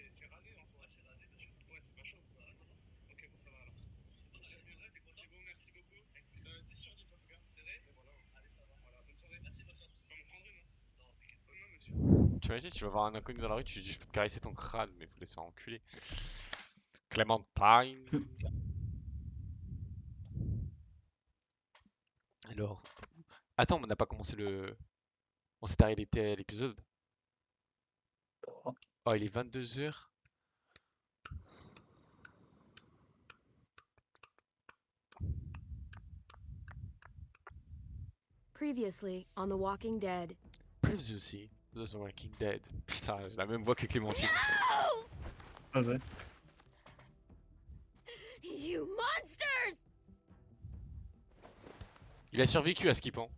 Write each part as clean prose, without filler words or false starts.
c'est rasé en soi. C'est rasé, bien sûr. Ouais, c'est pas chaud. Bah, non, non. Ok, bon, ça va alors. J'aimerais, t'es content. C'est bon, merci beaucoup. 10 sur 10 en tout cas. C'est vrai. Et voilà. Allez, ça va. Voilà, bonne soirée. Merci, bonne soirée. Tu vas m'en prendre une, non? Non, t'inquiète pas. Non, monsieur. Tu imagines, tu vas voir un inconnu dans la rue, tu lui dis je peux te caresser ton crâne, mais faut laisser enculer. Clémentine. Alors. Attends, on n'a pas commencé le. On s'est arrêté à l'épisode. Oh, il est 22h. Previously on The Walking Dead. Previously, The Walking Dead. Putain, j'ai la même voix que Clémentine. No! Ah ouais. You monsters! Il a survécu à Skippon.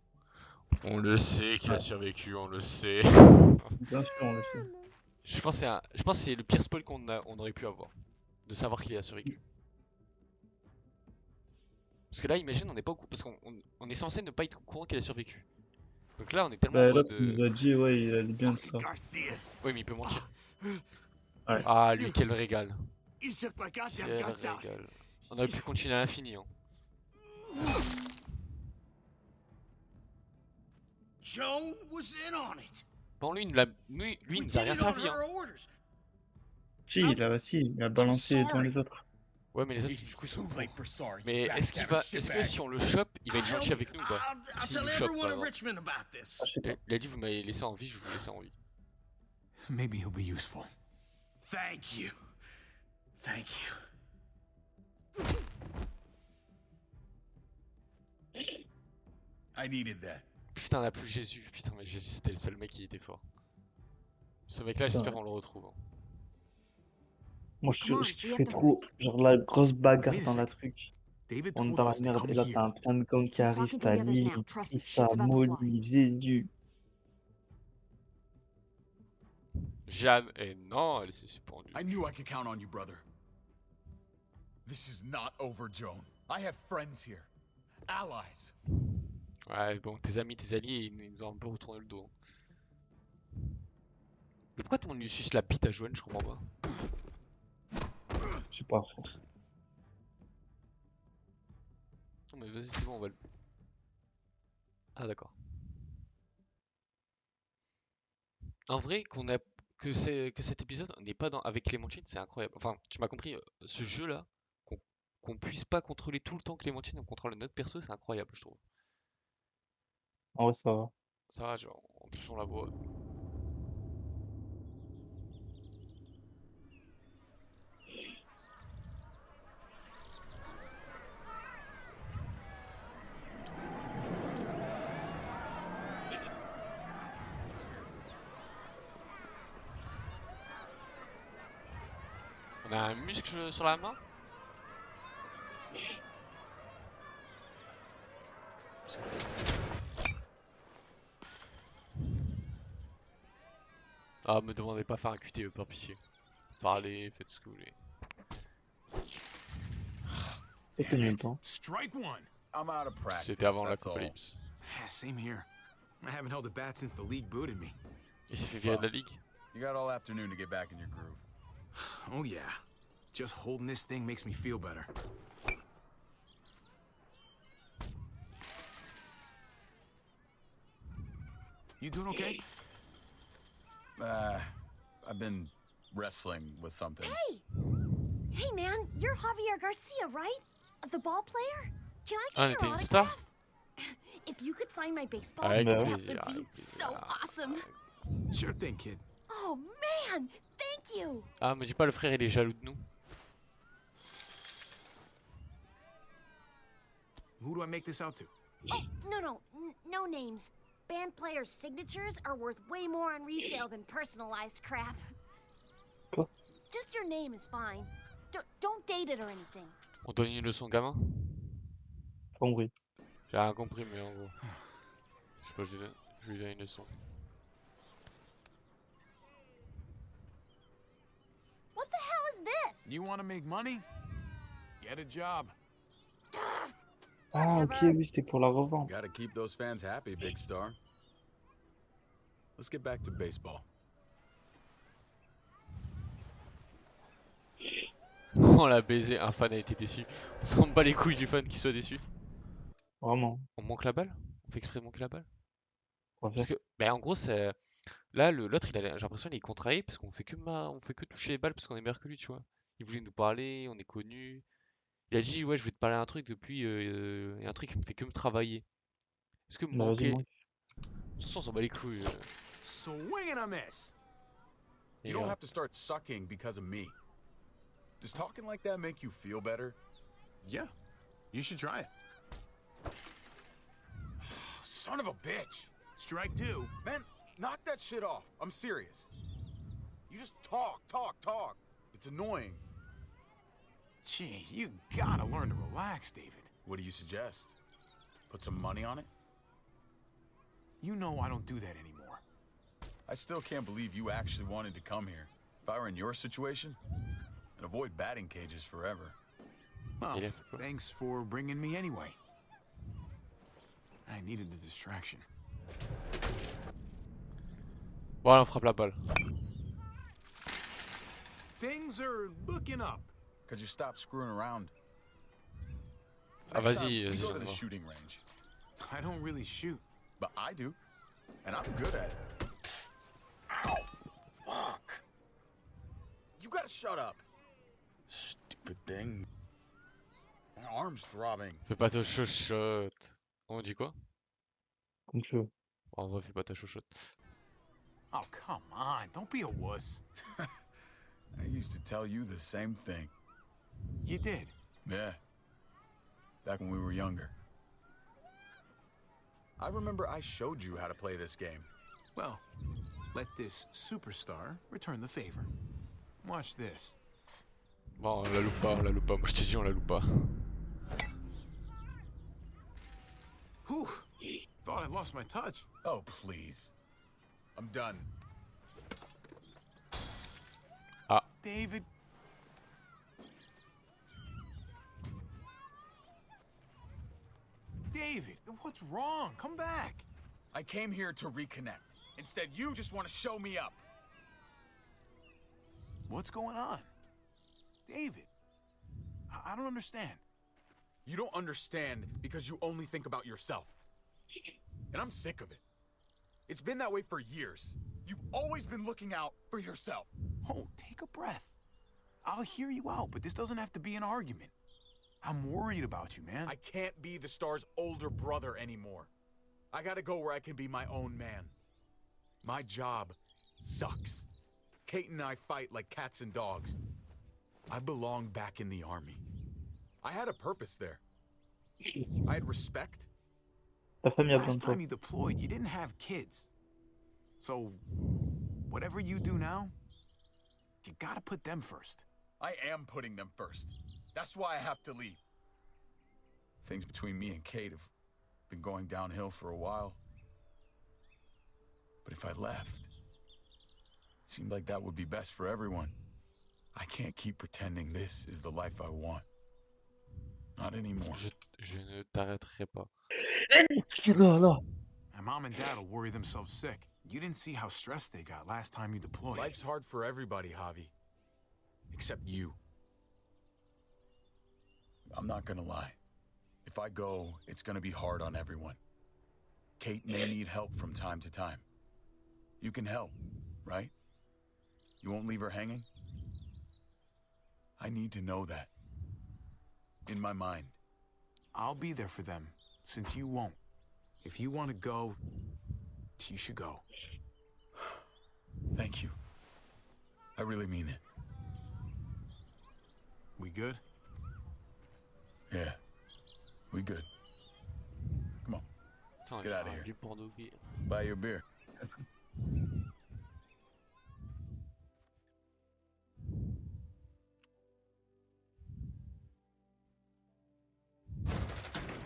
On le sait qu'il a survécu, on le sait. Bien sûr, on le sait. Je pense que c'est le pire spoil on aurait pu avoir. De savoir qu'il a survécu. Parce que là, imagine, on n'est pas au courant. Parce qu'on est censé ne pas être au courant qu'il a survécu. Donc là, on est tellement en Bah, mode. l'autre il nous a dit, ouais, il allait bien ça. Oui, mais il peut mentir. Ouais. Ah, lui, quel régal. You took my goddamn Quel guts out. régal. On aurait pu continuer à l'infini. Hein. Joan was in on it. Bon, lui, il nous a rien servi. Hein. Si, il a balancé dans les autres. Ouais, mais les autres, du coup, sont courts. Mais est-ce que si on le chope, il va être gentil avec nous ou pas? S'il nous chope, par exemple. Ah, je sais pas. Il a dit, vous m'avez laissé en vie, je vais vous laisser en vie. Maybe he'll be useful. Thank you. Thank you. I needed that. Putain, on a plus Jésus. Putain, mais Jésus, c'était le seul mec qui était fort. Ce mec-là, j'espère qu'on le retrouve. Hein. Moi, je fais trop, genre, la grosse bagarre Wait a dans la sec. truc. David On est told dans la us to merde, come et là, here. t'as un plein de gang qui He's arrive, talking to t'as the others Lee, now. Trust me, Issa, shit's about to fly. Molly, Jésus. Jeanne, et non, elle s'est suspendue. I knew I could count on you, brother. This is not over, Joan. I have friends here. Allies. Ouais, bon, tes amis, tes alliés, ils nous ont un peu retourné le dos. Mais pourquoi tout le monde lui suce la bite à Joanne, je comprends pas. Je sais pas, frère. Non mais vas-y, c'est bon, on va le... Ah d'accord. En vrai, que cet épisode n'est pas avec Clémentine, c'est incroyable. Enfin, tu m'as compris, ce jeu-là, qu'on puisse pas contrôler tout le temps Clémentine, on contrôle notre perso, c'est incroyable, je trouve. En vrai, ça va. Ça va, genre, en plus on la voit. On a un muscle sur la main? Ah, me demandez pas de faire un QTE, par pitié. Parlez, faites ce que vous voulez. C'est combien de temps? Strike one. I'm out of practice. C'était avant that's all. l'apocalypse. Same here. I haven't held a bat since the league booted me. Il s'est fait virer de la ligue. You got all afternoon to get back in your groove. Oh yeah. Just holding this thing makes me feel better. You doing okay? I've been wrestling with something. Hey! Hey man, you're Javier Garcia, right? The ball player? Can Ah, I get t'es your une star? autograph? If you could sign my baseball, Avec Bah that plaisir, would be avec so plaisir. awesome. Sure thing, kid. Oh man, thank you. Ah, me dis pas le frère il est jaloux de nous. Who do I make this out to? Oh, no names. Band players' signatures are worth way more on resale than personalized crap. Quoi? Just your name is fine. Don't date it or anything. On donne une leçon gamin? Compris. J'ai rien compris, mais en gros. Je sais pas, je lui donne une leçon. What the hell is this? You want to make money? Get a job. Ah, ok, oui, c'était pour la revendre. Gotta keep those fans happy, big star. Let's get back to baseball. On l'a baisé, un fan a été déçu. On s'en bat les couilles du fan qui soit déçu. Vraiment. On manque la balle? On fait exprès de manquer la balle? On va Parce faire. que, bah en gros, c'est... Là, l'autre, j'ai l'impression qu'il est contrarié parce qu'on fait que on fait que toucher les balles parce qu'on est meilleur que lui, tu vois. Il voulait nous parler, on est connu. Il a dit, ouais, je vais te parler un truc depuis... et un truc qui me fait que me travailler. Est-ce que Bah, vas-y, manquer... manque. De toute façon, on s'en bat les couilles. Swing and a miss. Et, You don't have to start sucking because of me. Does talking like that make you feel better? Yeah, you should try it. Son of a bitch. Strike two. Man, knock that shit off. I'm serious. You just talk. It's annoying. Jeez, you gotta learn to relax, David. What do you suggest? Put some money on it? You know I don't do that anymore. I still can't believe you actually wanted to come here. If I were in your situation, I'd avoid batting cages forever. Well, Il a fait quoi? thanks for bringing me anyway. I needed the distraction. Bon, on frappe la balle. Things are looking up. Could you stop screwing around? Ah, Next time, vas-y, you vas-y, go j'en to the vois. shooting range. I don't really shoot. But I do. And I'm good at it. Ow! Fuck! You gotta shut up. Stupid thing. My arm's throbbing. Fais pas ta chochotte. On dit quoi? Comme tu veux. En vrai, fais pas ta chochotte. Oh, come on. Don't be a wuss. I used to tell you the same thing. You did. Yeah. Back when we were younger. I remember I showed you how to play this game. Well, let this superstar return the favor. Watch this. Bon, on la loupe pas, on la loupe pas. Moi, je te dis, on la loupe pas. Whew. Thought I lost my touch. Oh, please. I'm done. David. David, what's wrong? Come back. I came here to reconnect. Instead, you just want to show me up. What's going on? David, I don't understand. You don't understand because you only think about yourself. And I'm sick of it. It's been that way for years. You've always been looking out for yourself. Oh, take a breath. I'll hear you out, but this doesn't have to be an argument. I'm worried about you, man. I can't be the star's older brother anymore. I gotta go where I can be my own man. My job sucks. Kate and I fight like cats and dogs. I belong back in the army. I had a purpose there. I had respect. Ta famille a besoin Last de toi. time you deployed, you didn't have kids. So, whatever you do now, you gotta put them first. I am putting them first. That's why I have to leave. Things between me and Kate have been going downhill for a while. But if I left, it seemed like that would be best for everyone. I can't keep pretending this is the life I want. Not anymore. Je ne t'arrêterai pas. Là, là. My mom and dad will worry themselves sick. You didn't see how stressed they got last time you deployed. Life's hard for everybody, Javi. Except you. I'm not gonna lie. If I go, it's gonna be hard on everyone. Kate may need help from time to time. You can help, right? You won't leave her hanging? I need to know that. In my mind. I'll be there for them, since you won't. If you want to go, you should go. Thank you. I really mean it. We good? Yeah. We good. Come on. Putain, get il y a out of un here. vieux porno gay. Buy your beer.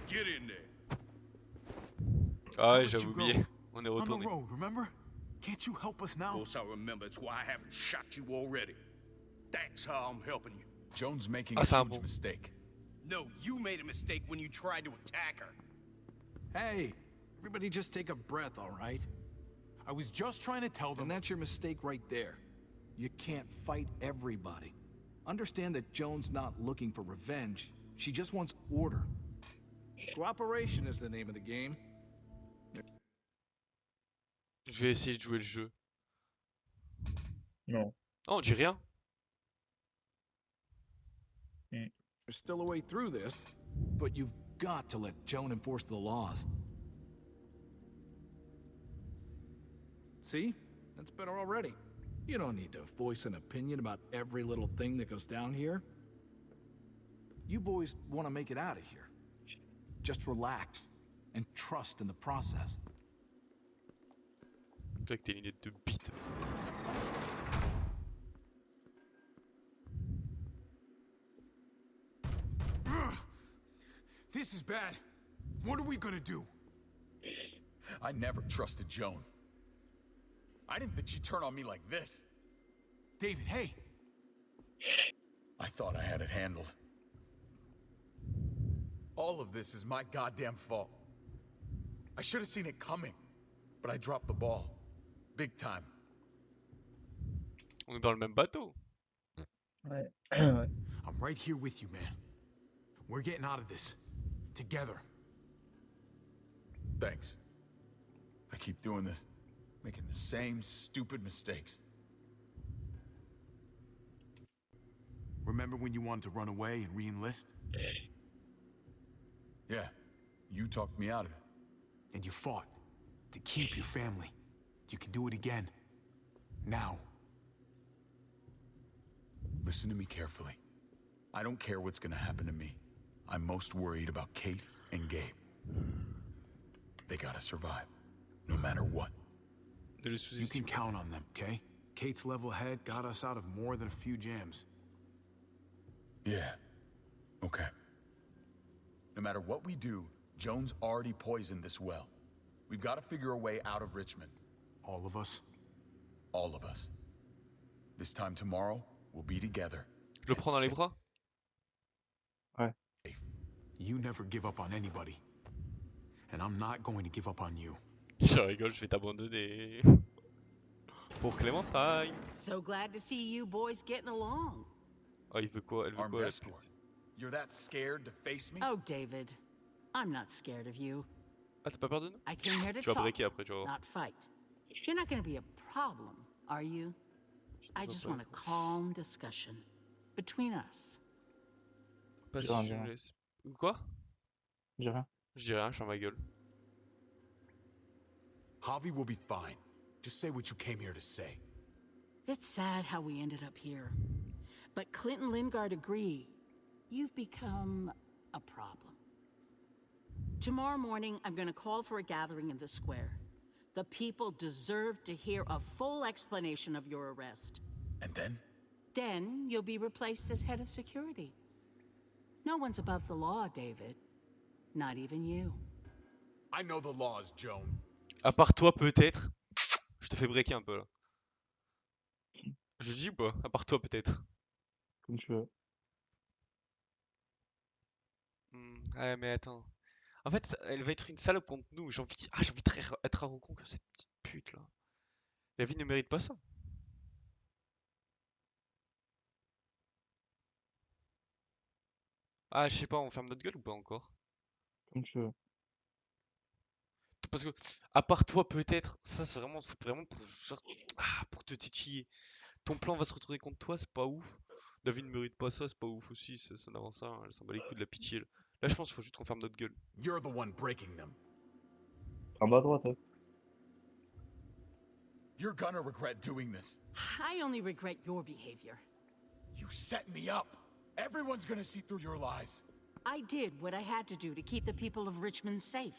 Get in there. Ah ouais, let j'avais you go. oublié. On est On the retourné. road, remember? Can't you help us Of now? course I remember. It's why I haven't shot you already. That's how I'm helping you. Joan's making Ah, a c'est un huge bon. mistake. No, you made a mistake when you tried to attack her. Hey, everybody just take a breath, all right? I was just trying to tell them. And that's your mistake right there. You can't fight everybody. understand that Joan's not looking for revenge. She just wants order. Cooperation is the name of the game. Je vais essayer de jouer le jeu. Non. Oh, on dit rien. There's still a way through this, but you've got to let Joan enforce the laws. See? That's better already. You don't need to voice an opinion about every little thing that goes down here. You boys want to make it out of here. Just relax and trust in the process. C'est vrai que t'es une lunette de bite. This is bad. What are we gonna do? I never trusted Joan. I didn't think she'd turn on me like this. David, hey! I thought I had it handled. All of this is my goddamn fault. I should have seen it coming, but I dropped the ball. Big time. On est dans le même bateau. Ouais. Ouais. I'm right here with you, man. We're getting out of this. Together. Thanks. I keep doing this, making the same stupid mistakes. Remember when you wanted to run away and re-enlist? Yeah, you talked me out of it. And you fought to keep your family. You can do it again. Now. Listen to me carefully. I don't care what's gonna happen to me. I'm most worried about Kate and Gabe. They gotta survive, no matter what. Ne les You sous-estime can pas. count on them, okay? Kate's level head got us out of more than a few jams. Yeah, okay. No matter what we do, Joan's already poisoned this well. We've gotta figure a way out of Richmond. All of us. All of us. This time tomorrow, we'll be together. Je le prends dans les bras. You never give up on anybody. And I'm not going to give up on you. Je rigole, je vais t'abandonner. Pour Clémentine. So glad to see you boys getting along. Oh, il veut quoi? Elle veut Armed quoi? la escort. pute You're that scared to face me? Oh, David, I'm not scared of you. Ah, t'as pas peur de nous? I came here to Tu vas talk, breaker après, tu vas voir. not fight. You're not going to be a problem, are you? I just want a calm discussion between us. Pas Je dis rien, si je je dis me rien. laisse. Quoi? Je dis rien. Je dis rien, je ferme ma gueule. Javi will be fine. Just say what you came here to say. It's sad how we ended up here. But Clinton Lingard agreed. You've become a problem. Tomorrow morning, I'm going to call for a gathering in the square. The people deserve to hear a full explanation of your arrest. And then? Then you'll be replaced as head of security. No one's above the law, David. Not even you. I know the laws, Joan. À part toi, peut-être. Je te fais breaker un peu là. Je dis ou pas? À part toi, peut-être. Comme tu veux. Ouais, mais attends. En fait, elle va être une salope contre nous. J'ai envie être arrogant que cette petite pute là. La vie ne mérite pas ça. Ah, je sais pas, on ferme notre gueule ou pas encore? Comme tu veux. Parce que, à part toi, peut-être, ça c'est vraiment pour, genre, pour te titiller. Ton plan va se retourner contre toi, c'est pas ouf. David ne mérite pas ça, c'est pas ouf aussi, ça n'avance rien, elle s'en bat les couilles de la pitié. Là, je pense qu'il faut juste qu'on ferme notre gueule. You're the one breaking them. En bas à droite, hein. You're gonna regret doing this. I only regret your behavior. You set me up. Everyone's gonna see through your lies. I did what I had to do to keep the people of Richmond safe.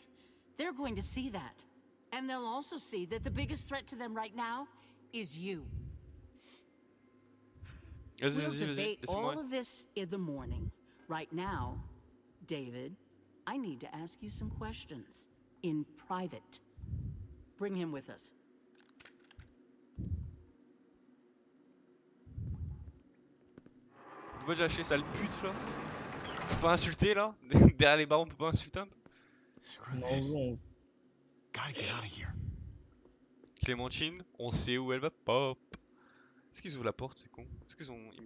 They're going to see that. And they'll also see that the biggest threat to them right now is you. Vas-y, We'll vas-y, vas-y, debate all laisse-moi. of this in the morning. Right now, David, I need to ask you some questions. In private. Bring him with us. Tu peux pas lâcher sale pute là? On peut pas insulter là? Derrière les barreaux, on peut pas insulter un peu? Screw Non, this. non. Gotta get out of here. Clémentine, on sait où elle va pop. Est-ce qu'ils ouvrent la porte, c'est con? Est-ce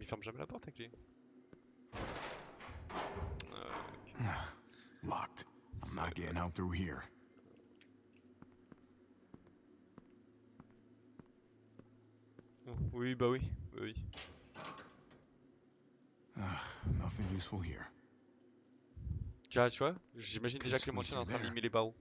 ils ferment jamais la porte avec les... Ok. Locked. I'm Ça not va getting out through here. Oh, oui, bah oui. Bah oui. Nothing useful here. Tu vois, j'imagine déjà Clémentine est en train de limer les barreaux.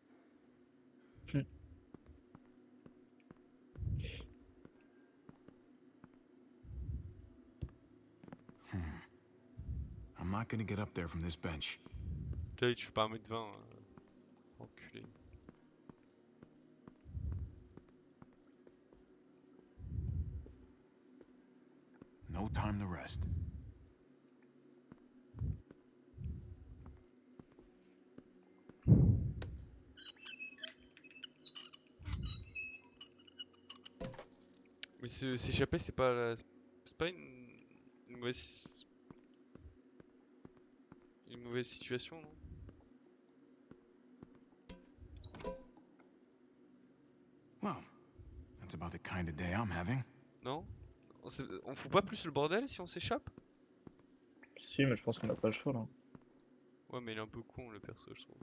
I'm not gonna get up there from this bench. Tu vois, tu fais pas 1m20. Enculé. No time to rest. Mais s'échapper, c'est pas une mauvaise situation, non? Well, that's about the kind of day I'm having. Non? On fout pas plus le bordel si on s'échappe? Si, mais je pense qu'on a pas le choix là. Ouais, mais il est un peu con le perso, je trouve.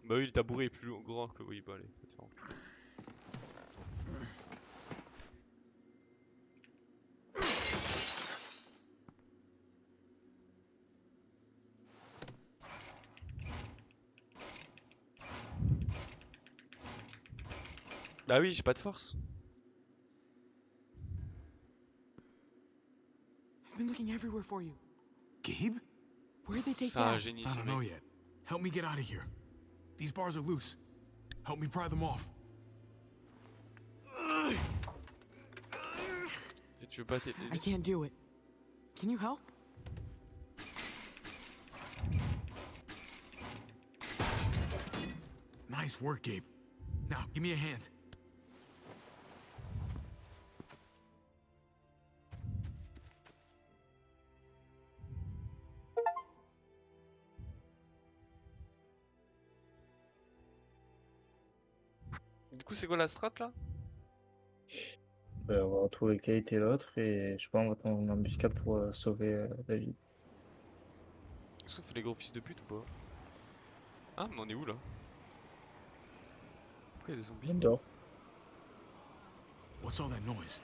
Bah oui, le tabouret est plus grand que... Oui, bah allez, va te faire enculer. Bah oui, j'ai pas de force. I've been looking everywhere for you. Gabe? Where'd they take C'est un Dad? génie I ce don't know mec. yet. Help me get out of here. These bars are loose. Help me pry them off. Et tu veux pas I t'aider? can't do it. Can you help? Nice work, Gabe. Now, give me a hand. Du coup, c'est quoi la strat là? On va retrouver Kate et l'autre et je sais pas, on va tendre une embuscade pour sauver David. Est-ce qu'on fait les gros fils de pute ou pas? Ah, mais on est où là? Pourquoi il y a des zombies? Il dort. What's all that noise?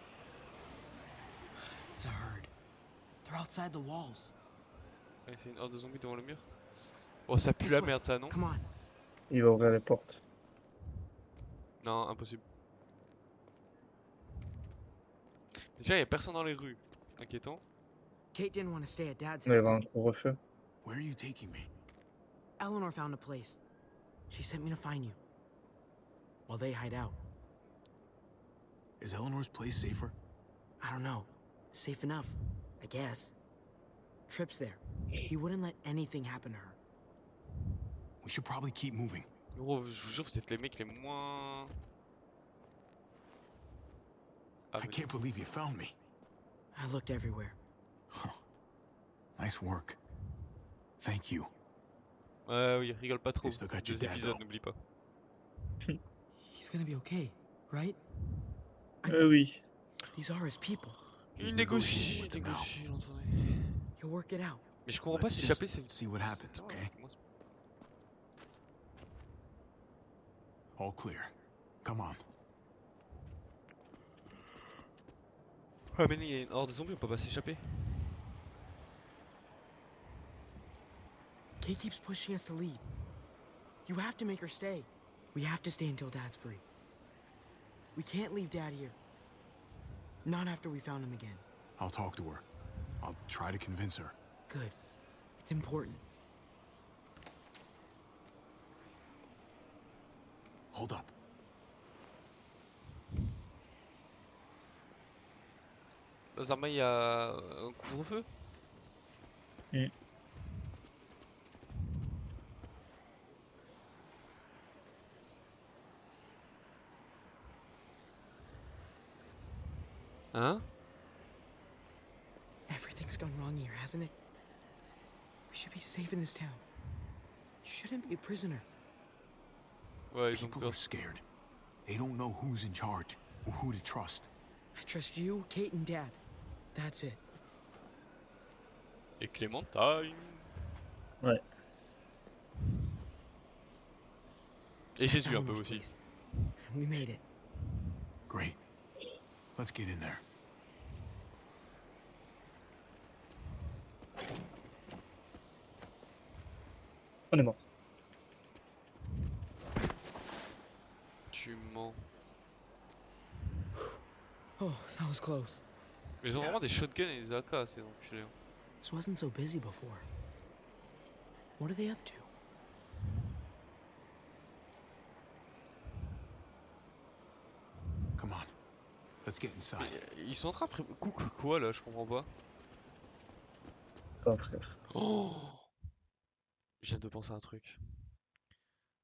It's a herd. They're outside the walls. Ouais, c'est une horde de zombies devant le mur. Oh, ça pue la merde ça, non? Come on. Il va ouvrir les portes. Non, impossible. Déjà, il y a personne dans les rues. Inquiétant. Kate didn't want to stay at Dad's Mais il va house. un couvre-feu. Where are you taking me? Eleanor found a place. She sent me to find you. While they hide out. Is Eleanor's place safer? I don't know. Safe enough, I guess. Tripp's there. He wouldn't let anything happen to her. We should probably keep moving. Gros, je vous jure, vous êtes les mecs les moins... Ah, I mais... can't believe you found me. I looked everywhere. Nice work. Thank you. Ouais, oui, rigole pas trop. You've still got your 2 dad, épisodes, though. n'oublie pas. He's gonna be okay, right? Oui. These are his people. He's Il negotiating négocie, with them now. l'entouré. He'll work it out. Mais je comprends pas Let's s'échapper, just c'est... see what happens, c'est- okay? moi, c'est- All clear. Come on. Ah mais il y a une horde de zombies, on peut pas s'échapper. Kate keeps pushing us to leave. You have to make her stay. We have to stay until Dad's free. We can't leave Dad here. Not after we found him again. I'll talk to her. I'll try to convince her. Good. It's important. Hold up. Dans Zarma, il y a un couvre-feu. Hein? Everything's gone wrong here, hasn't it? We should be safe in this town. You shouldn't be a prisoner. Ouais, ils ont People peur. are scared. They don't know who's in charge or who to trust. I trust you, Kate, and Dad. That's it. Et Clémentine. Ouais. Et Jésus un Found peu this aussi. place. We made it. Great. Let's get in there. On est mort. Tu mens. Oh, that was close. Mais ils ont vraiment des shotguns et des AK, ces enculés. Hein. This wasn't so busy before. What are they up to? Come on. Let's get inside. Mais, ils sont en train de cook quoi là, je comprends pas. Pas frère. Oh, je viens de penser à un truc.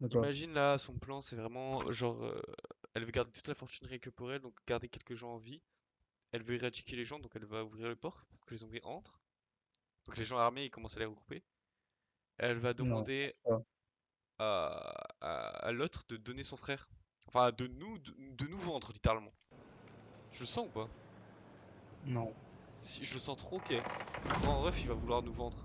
D'accord. Imagine là, son plan c'est vraiment genre, elle veut garder toute la fortune rien que pour elle, donc garder quelques gens en vie. Elle veut éradiquer les gens, donc elle va ouvrir les portes pour que les zombies entrent. Donc les gens armés ils commencent à les regrouper. Elle va Non. demander à l'autre de donner son frère. Enfin de nous vendre littéralement. Je le sens ou pas? Non. Si je le sens trop, ok. Le grand ref il va vouloir nous vendre.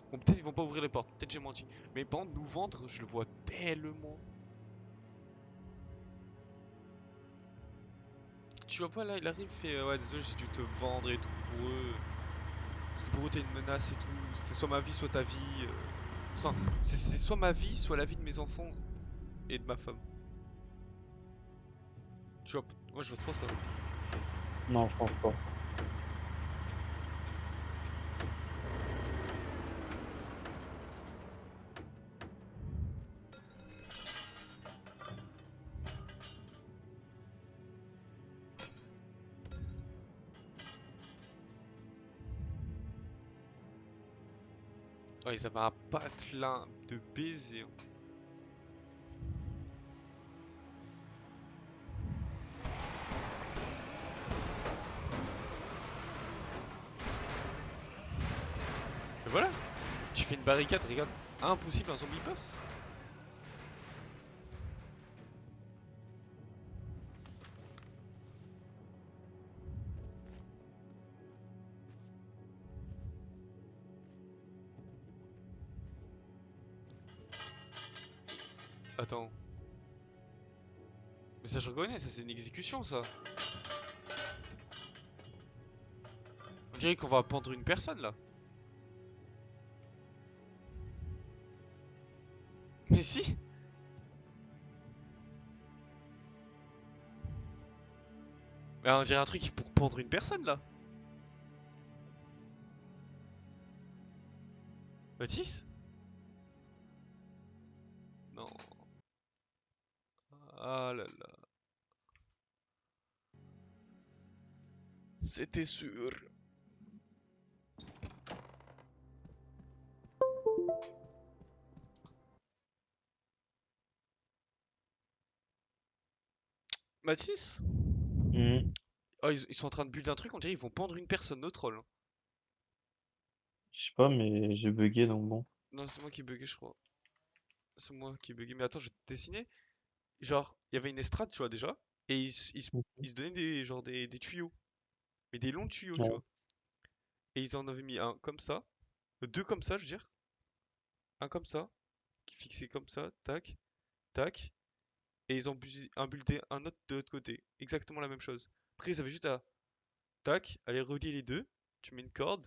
Bon, peut-être ils vont pas ouvrir les portes, peut-être j'ai menti. Mais par contre, nous vendre, je le vois tellement. Tu vois pas là, il arrive, il fait ouais, désolé, j'ai dû te vendre et tout pour eux. Parce que pour eux, t'es une menace et tout. C'était soit ma vie, soit ta vie. C'était soit ma vie, soit la vie de mes enfants et de ma femme. Tu vois, moi je vois trop ça. Non, je pense pas. Oh, ils avaient un patelin de baisers. Hein. Et voilà, tu fais une barricade, regarde, impossible, un zombie passe. Attends. Mais ça je reconnais, ça c'est une exécution ça. On dirait qu'on va pendre une personne là. Mais si. Mais on dirait un truc pour pendre une personne là. Mathis? Non. Ah là là. C'était sûr. Mathis? Oh, ils sont en train de build un truc, on dirait ils vont pendre une personne, nos trolls. Je sais pas, mais j'ai bugué donc bon. Non, c'est moi qui bugué, je crois. C'est moi qui bugué. Mais attends, je vais te dessiner. Genre, il y avait une estrade, tu vois, déjà. Et ils se donnaient des, genre, des tuyaux. Mais des longs tuyaux, tu Ouais. vois. Et ils en avaient mis un comme ça. Deux comme ça, je veux dire. Un comme ça. Qui fixait comme ça. Tac. Tac. Et ils ont buildé un autre de l'autre côté. Exactement la même chose. Après, ils avaient juste à. Tac. Aller relier les deux. Tu mets une corde.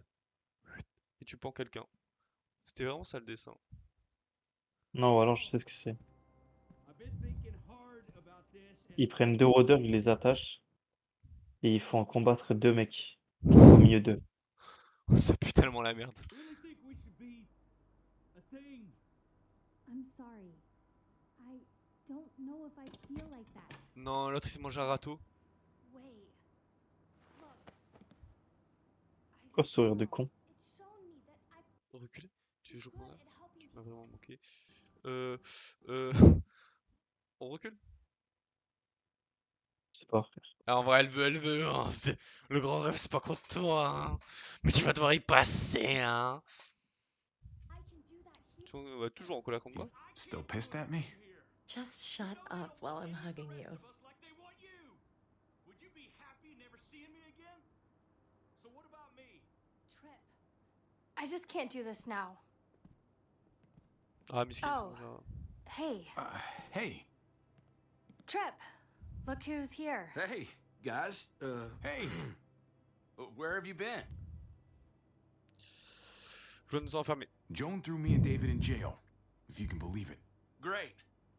Et tu pends quelqu'un. C'était vraiment ça le dessin. Non, alors je sais ce que c'est. Ils prennent deux rôdeurs, ils les attachent. Et ils font combattre deux mecs. Au milieu d'eux. Ça pue tellement la merde. I'm sorry. I don't know if I feel like that. Non, l'autre il s'est mangé un râteau. Wait. Look. Quoi ce sourire de con? It's shown me that I Reculer. Tu veux jouer good qu'on a? at helping Tu m'as vraiment manqué. On recule? C'est pas frère. Ah, en vrai, elle veut. Hein. Le grand rêve, c'est pas contre toi. Hein. Mais tu vas devoir y passer. Hein. I can do that here. Tu vois, toujours en colère contre moi. Still pissed at me? Just shut up while I'm hugging you. Like they want you. Would you be happy never seeing me again? So what about me? Trip. I just can't do this now. Ah, miskin, Oh. Hey, Hey. Trip. Look who's here. Hey, guys. Hey. Where have you been? Je dois nous enfermer. Joan threw me and David in jail, if you can believe it. Great.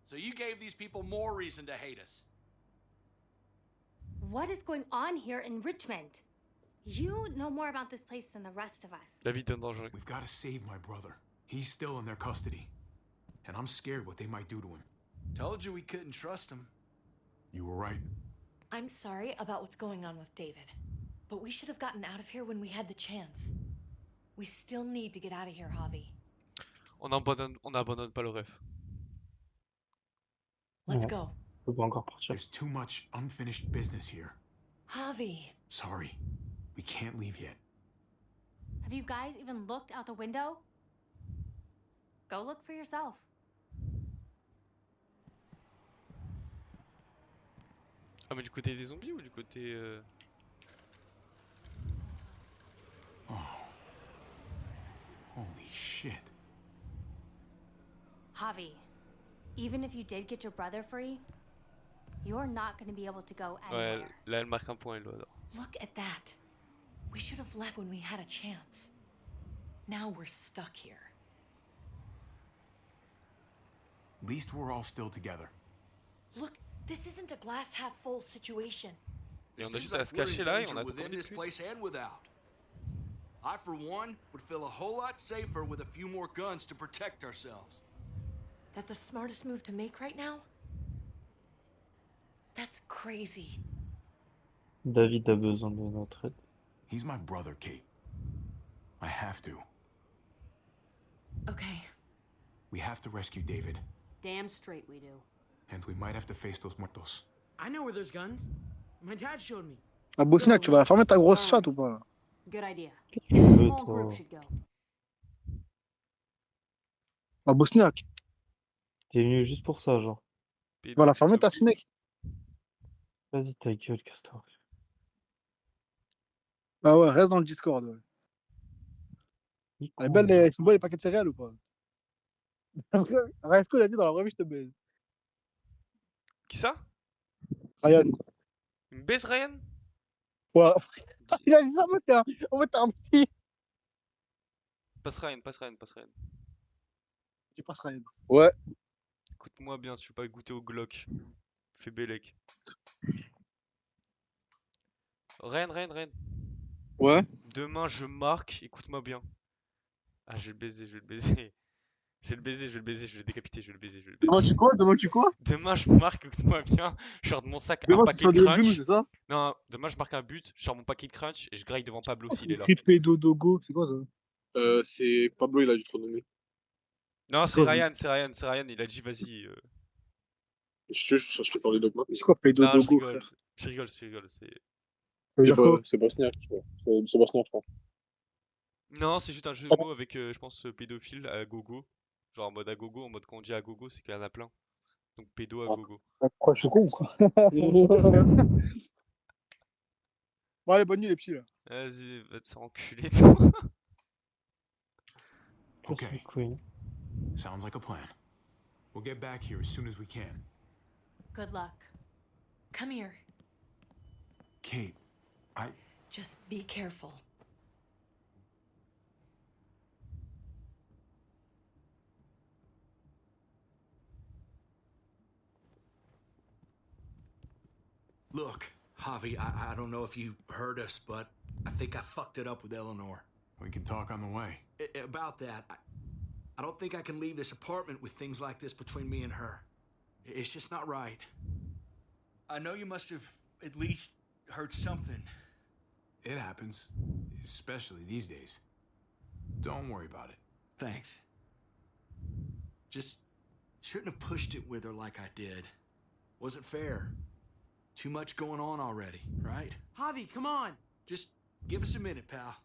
So you gave these people more reason to hate us. What is going on here in Richmond? You know more about this place than the rest of us. La vie d'un dangereux. We've got to save my brother. He's still in their custody. And I'm scared what they might do to him. Told you we couldn't trust him. You were right. I'm sorry about what's going on with David, but we should have gotten out of here when we had the chance. We still need to get out of here, Javi. On n'abandonne pas le rêve. Let's Ouais. go. On peut encore partir. There's too much unfinished business here. Javi. Sorry. We can't leave yet. Have you guys even looked out the window? Go look for yourself. Ah, mais du côté des zombies ou du côté... Holy shit. Javi, even if you did get your brother free, you're not going to be able to go Ouais, anywhere. là elle marque un point, elle adore. Look at that. We should have left when we had a chance. Now we're stuck here. At least we're all still together. Look, this isn't a glass half full situation. Et on a Seems juste à like se we're in cacher là et danger on attend within des this putes. place and without. I, for one, would feel a whole lot safer with a few more guns to protect ourselves. That the smartest move to make right now? That's crazy. David a besoin de notre aide. He's my brother, Kate. I have to. Okay. We have to rescue David. Damn straight we do. And we might have to face those muertos. I know where there's guns. My dad showed me. Ah, Bosniaque, tu vas la fermer ta grosse chatte ou pas là? Good idea. Qu'est-ce que tu veux, Small toi? group should go. Ah, Bosniaque, T'es venu juste pour ça, genre. tu vas la fermer ta fenêtre. Vas-y, ta gueule, casse-toi. Ah ouais, reste dans le Discord. Ouais. Elle est belle, ils sont beaux les paquets de céréales ou pas? Reste il a dit dans la vraie vie, je te baise. Qui ça? Ryan. Il me baise Ryan? Ouais. Il a dit ça en mode t'es un petit. Passe Ryan, passe Ryan, passe Ryan. Tu passes Ryan. Ouais. Écoute-moi bien, si tu veux pas goûter au Glock. Fais Bélec. Ryan. Ouais. Demain je marque, écoute-moi bien. Ah, je vais le baiser. Je vais le décapiter, je vais le baiser. Demain tu quoi? Demain je marque, écoute-moi bien. Je sors de mon sac Demain, un tu paquet sors de de crunch. genou, c'est ça? Non, demain je marque un but, je sors mon paquet de crunch et je graille devant Pablo s'il est là. Tripé Dodogo, c'est quoi ça? C'est Pablo, il a dû trop nommer. Non, C'est quoi, c'est Ryan, il a dit vas-y. Je te parle de dogma. C'est quoi Pay Dodogo, frère? Je rigole, c'est... C'est bosniaque, je crois. C'est bosniaque, je crois. Non, c'est juste un jeu de mots avec, je pense, pédophile à gogo. Genre en mode à gogo, en mode quand on dit à gogo, c'est qu'il y en a plein. Donc pédo à gogo. Pourquoi je suis con, quoi? Bon, allez, bonne nuit, les petits, là. Vas-y, va te faire enculer, toi. Okay. Sounds like a plan. We'll get back here as soon as we can. Good luck. Come here. Kate, Just be careful. Look, Javi, I don't know if you heard us, but I think I fucked it up with Eleanor. We can talk on the way. About that, I don't think I can leave this apartment with things like this between me and her. It's just not right. I know you must have at least heard something. It happens, especially these days. Don't worry about it. Thanks. Just shouldn't have pushed it with her like I did. Wasn't fair. Too much going on already, right? Javi, come on. Just give us a minute, pal.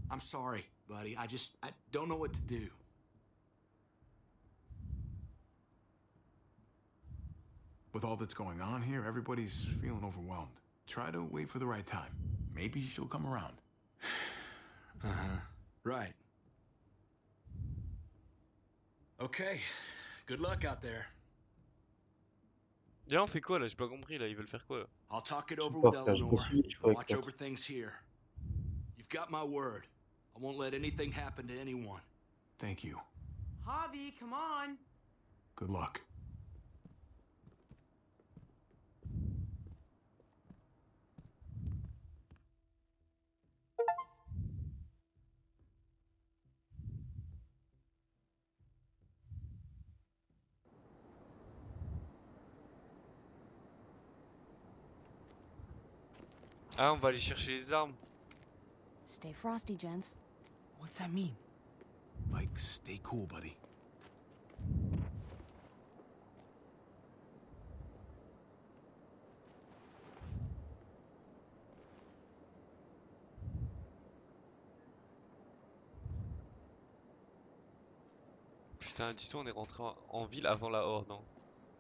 I'm sorry, buddy. I don't know what to do. With all that's going on here, everybody's feeling overwhelmed. Try to wait for the right time. Maybe she'll come around. Uh-huh. Right. Okay. Good luck out there. Et là, on fait quoi là? J'ai pas compris là, ils veulent faire quoi là? I'll talk it Je over sais with pas, frère, je me Eleanor. suis dit, je crois Watch que- over things here. You've got my word. I won't let anything happen to anyone. Thank you. Javi, come on. Good luck. Ah, on va aller chercher les armes. Stay frosty, gents. What's that mean? Like, stay cool, buddy. Putain, dis-toi, on est rentré en ville avant la horde, non?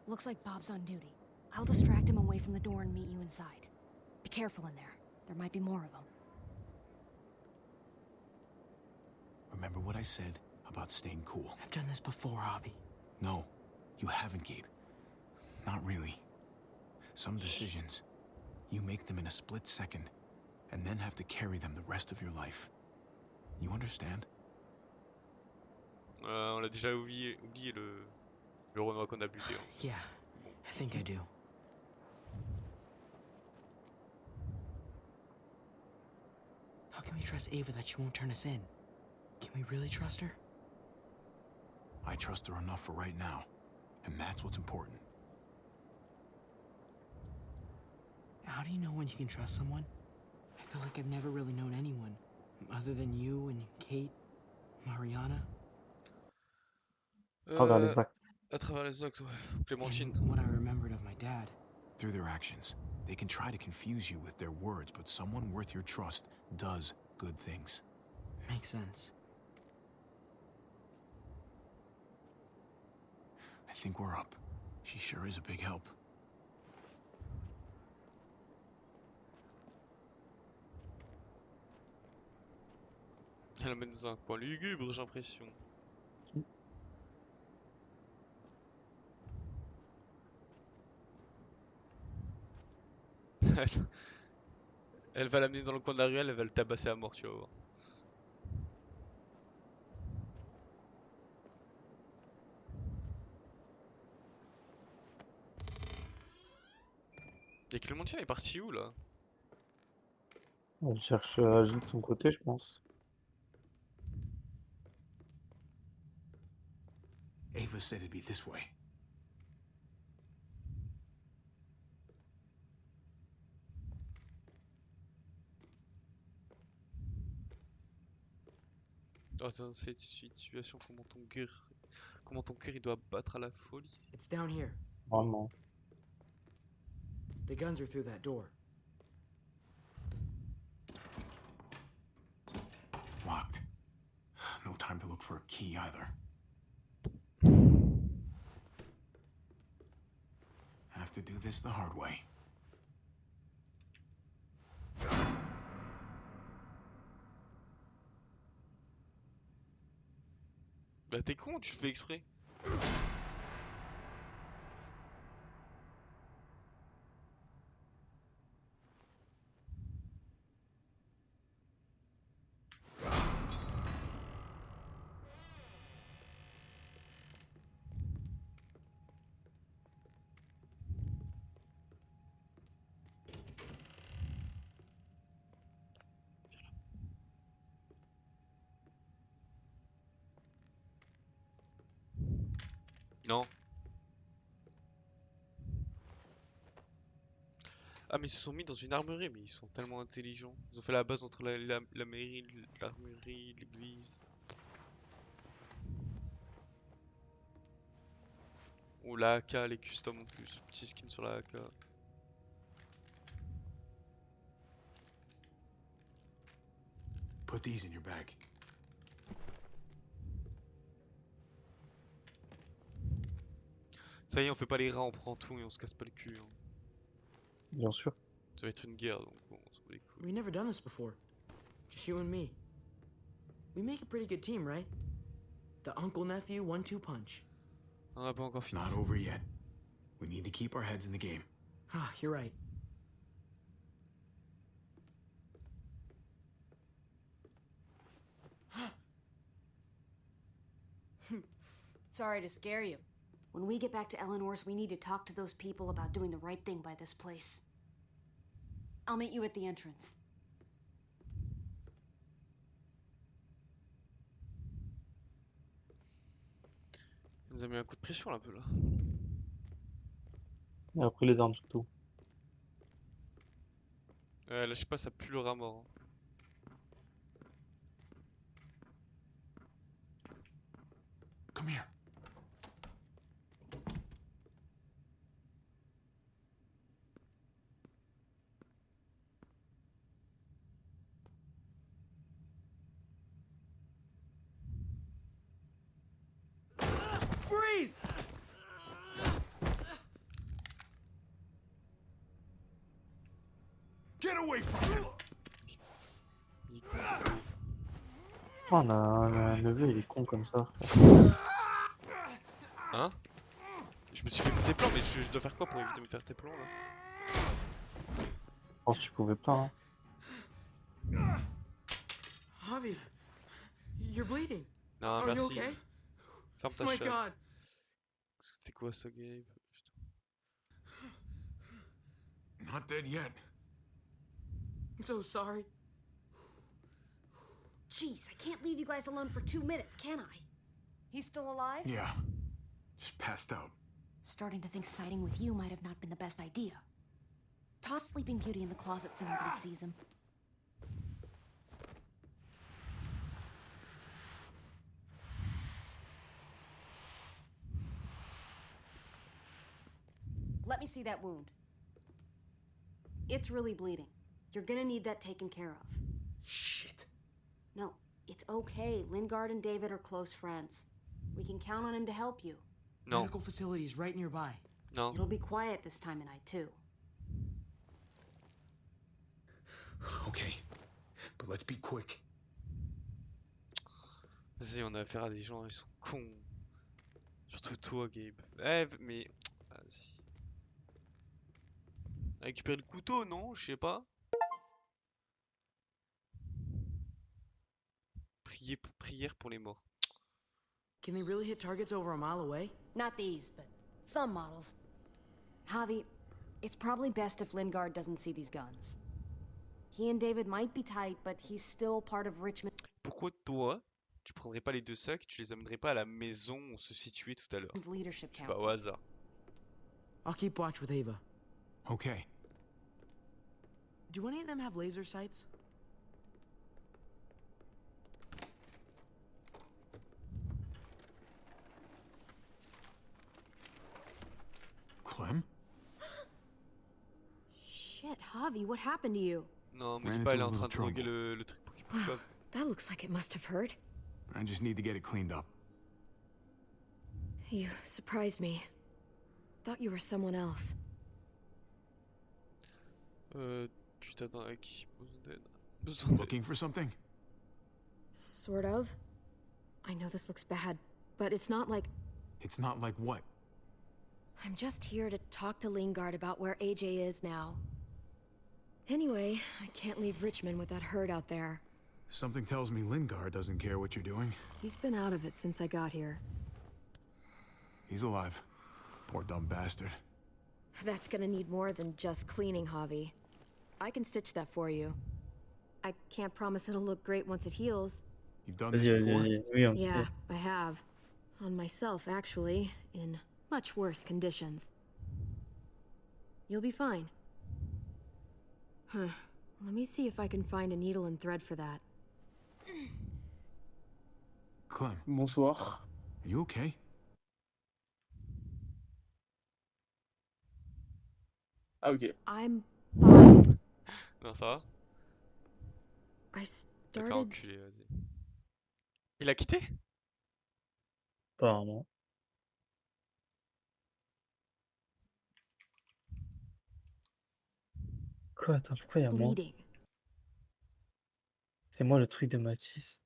Looks like Bob's on duty. I'll distract him away from the door and meet you inside. Be careful in there. There might be more of them. Remember what I said about staying cool? I've done this before, Javi. No, you haven't, Gabe. Not really. Some decisions, you make them in a split second, and then have to carry them the rest of your life. You understand? On l'a déjà oublié le Renoir qu'on a buté. Hein. Yeah, I think I do. How can we trust Ava that she won't turn us in? Can we really trust her? I trust her enough for right now, and that's what's important. How do you know when you can trust someone? I feel like I've never really known anyone, other than you and Kate, Mariana. Travers les actes. À travers les actes, ouais. Clémentine. And what I remembered of my dad. Through their actions, they can try to confuse you with their words, but someone worth your trust does good things. Makes sense. I think we're up. She sure is a big help. Elle amène dans un coin lugubre, j'ai l'impression. Elle va l'amener dans le coin de la ruelle, elle va le tabasser à mort, tu vas voir. Et Clémentine est partie où là? Elle cherche à agir de son côté, je pense. Ava said it'd be this way. Oh, dans cette situation, comment ton cœur il doit battre à la folie. It's down here. Vraiment. The guns are through that door. Locked. No time to look for a key either. Have to do this the hard way. Bah t'es con, tu fais exprès. Non. Ah mais ils se sont mis dans une armurerie, mais ils sont tellement intelligents. Ils ont fait la base entre la mairie, l'armurerie, l'église. Ou la AK, les customs en plus. Petit skin sur la AK. Put these in your bag. Ça y est, on fait pas les rats, on prend tout et on se casse pas le cul. Hein. Bien sûr. Ça va être une guerre, donc bon, on s'en bat les couilles. We never done this before. Just you and me. We make a pretty good team, right? The uncle-nephew 1-2 punch. On a pas encore It's fini. not over yet. We need to keep our heads in the game. Ah, you're right. Sorry to scare you. When we get back to Eleanor's, we need to talk to those people about doing the right thing by this place. I'll meet you at the entrance. Il nous a mis un coup de pression là, un peu là. Et après les armes surtout. Là, je sais pas, ça pue le rat mort. Hein. Come here. Freeze! Get away from him! Il est con. Oh, un neveu, il est con comme ça. Hein? Je me suis fait tes plans, mais je dois faire quoi pour éviter de me faire tes plans là? Je pense que tu pouvais pas. Hein. Javi, you're bleeding. Non, Are you merci. okay? Ferme ta Oh my chatte. god. C'était quoi ça, Gabe? Not dead yet. I'm so sorry. Jeez, I can't leave you guys alone for 2 minutes, can I? He's still alive? Yeah. Just passed out. Starting to think siding with you might have not been the best idea. Toss Sleeping Beauty in the closet so nobody sees him. Let me see that wound. It's really bleeding. You're gonna need that taken care of. Shit. No, it's okay. Lingard and David are close friends. We can count on him to help you. Non. Medical facility is right nearby. Non. It'll be quiet this time of night, too. Okay. But let's be quick. Vas-y, on a affaire à des gens, ils sont cons. Surtout toi, Gabe. Eh, mais... Vas-y. Récupérer le couteau, non? Je sais pas. Prière pour les morts. Can they really hit targets over a mile away? Not these, but some models. Javi, it's probably best if Lingard doesn't see these guns. He and David might be tight, but he's still part of Richmond's Pourquoi toi, tu prendrais pas les deux sacs, tu les amènerais pas à la maison où on se situait tout à l'heure? leadership Je sais pas, au council. hasard. I'll keep watch with Ava. Okay. Do any of them have laser sights? Clem? Shit, Javi, what happened to you? Non, mais Ran dis pas, elle est into en a train de little droguer trouble. le truc pour qu'il pousse pas. That looks like it must have hurt. I just need to get it cleaned up. You surprised me. Thought you were someone else. Tu t'attends à qui? Besoin d'aide. Besoin d'aide. Looking for something? Sort of. I know this looks bad, but it's not like... It's not like what? I'm just here to talk to Lingard about where AJ is now. Anyway, I can't leave Richmond with that herd out there. Something tells me Lingard doesn't care what you're doing. He's been out of it since I got here. He's alive. Poor dumb bastard. That's gonna need more than just cleaning, Javi. I can stitch that for you. I can't promise it'll look great once it heals. You've done this Vas-y, before? vas-y, oui, on Yeah, sait. I have. On myself, actually, in much worse conditions. You'll be fine. Huh. Let me see if I can find a needle and thread for that. Clem, Bonsoir. are you okay? Ah, ok. I'm fine. Non, ça va? I Va te faire started... enculer, vas-y. Il a quitté? Apparemment. Quoi? Attends, pourquoi il y a moi? bleeding. C'est moi le truc de Matisse.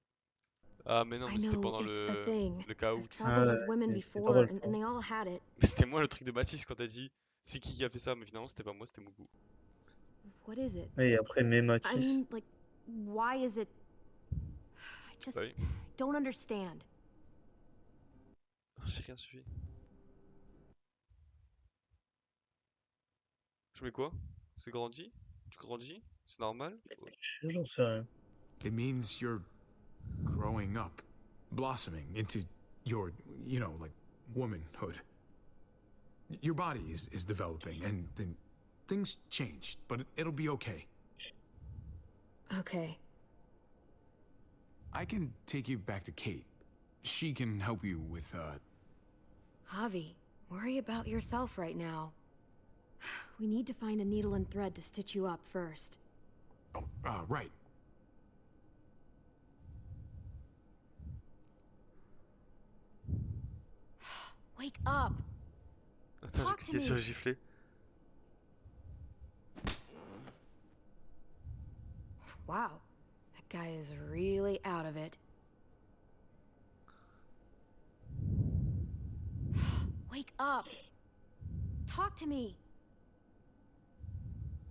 Ah, mais non, I mais c'était know pendant it's a thing. le caout. I've traveled with Ouais, women c'est before, drôle, and quoi. they all had it. Mais c'était moi le truc de Mathis quand t'as dit c'est qui a fait ça, mais finalement c'était pas moi, c'était Mougou. What is it? Et après, mais I Matisse. mean, like, why is it? I just Bah oui. don't understand. J'ai rien suivi. Je mets quoi? C'est grandi? Tu grandis? C'est normal? J'en sais rien. It means you're growing up, blossoming into your, you know, like, womanhood. Your body is developing, and then things change, but it'll be okay. Okay. I can take you back to Kate. She can help you with, Javi, worry about yourself right now. We need to find a needle and thread to stitch you up first. Oh, right. Wake up! Attends, j'ai Talk to cliqué sur me. gifler. Wow, that guy is really out of it. Wake up! Talk to me!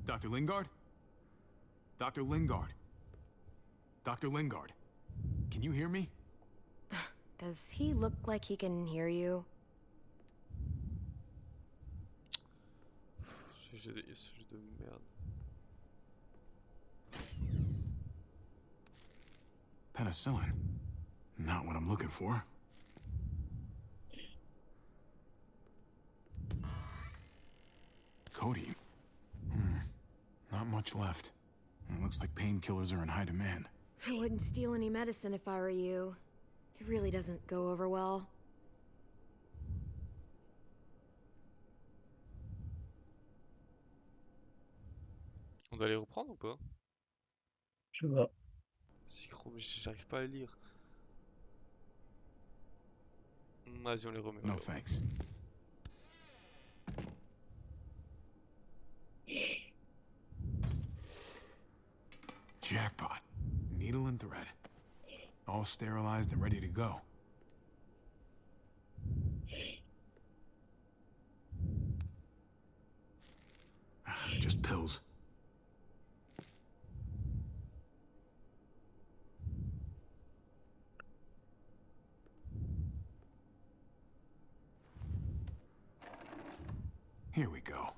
Dr. Lingard? Dr. Lingard? Dr. Lingard? Can you hear me? Does he look like he can hear you? Ce jeu de merde. Penicillin. Not what I'm looking for. Cody. Not much left. It looks like painkillers are in high demand. I wouldn't steal any medicine if I were you. It really doesn't go over well. On doit les reprendre ou pas? Je sais pas. J'arrive pas à lire. Vas-y, on les remet. No thanks. Jackpot. Needle and thread. All sterilized and ready to go. Just pills. Here we go.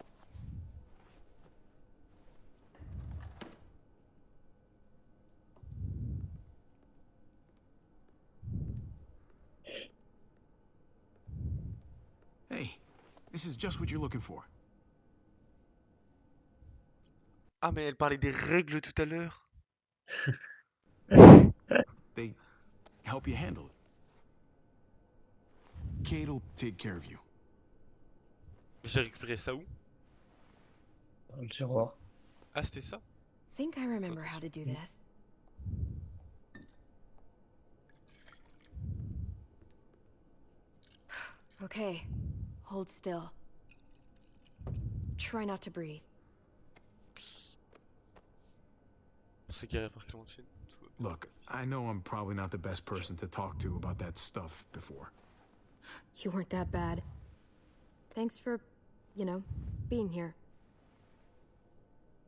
Hey, this is just what you're looking for. Ah, mais elle parlait des règles tout à l'heure. They help you handle it. Kate'll take care of you. J'ai récupéré ça où? Dans le tiroir. Ah, c'était ça? Think I remember how to do this. Okay, hold still. Try not to breathe. C'est guéri par Clémentine. Look, I know I'm probably not the best person to talk to about that stuff before. You weren't that bad. Thanks for, you know, being here.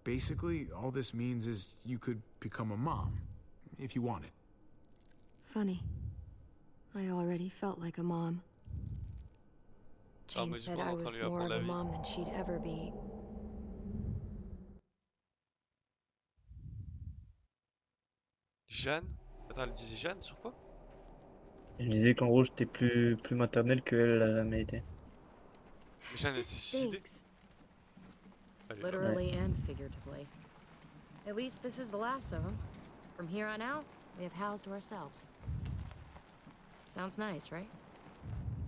Basically, all this means is you could become a mom, if you wanted. Funny. I already felt like a mom. Jane said I was more of a mom than she'd ever be. Jeanne? Attends, elle disait Jeanne sur quoi? Elle disait qu'en gros j'étais plus maternelle qu'elle a jamais été. Mais Jeanne, elle s'est suicidée. Literally and figuratively. At least this is the last of them. From here on out, we have housed ourselves. Sounds nice, right?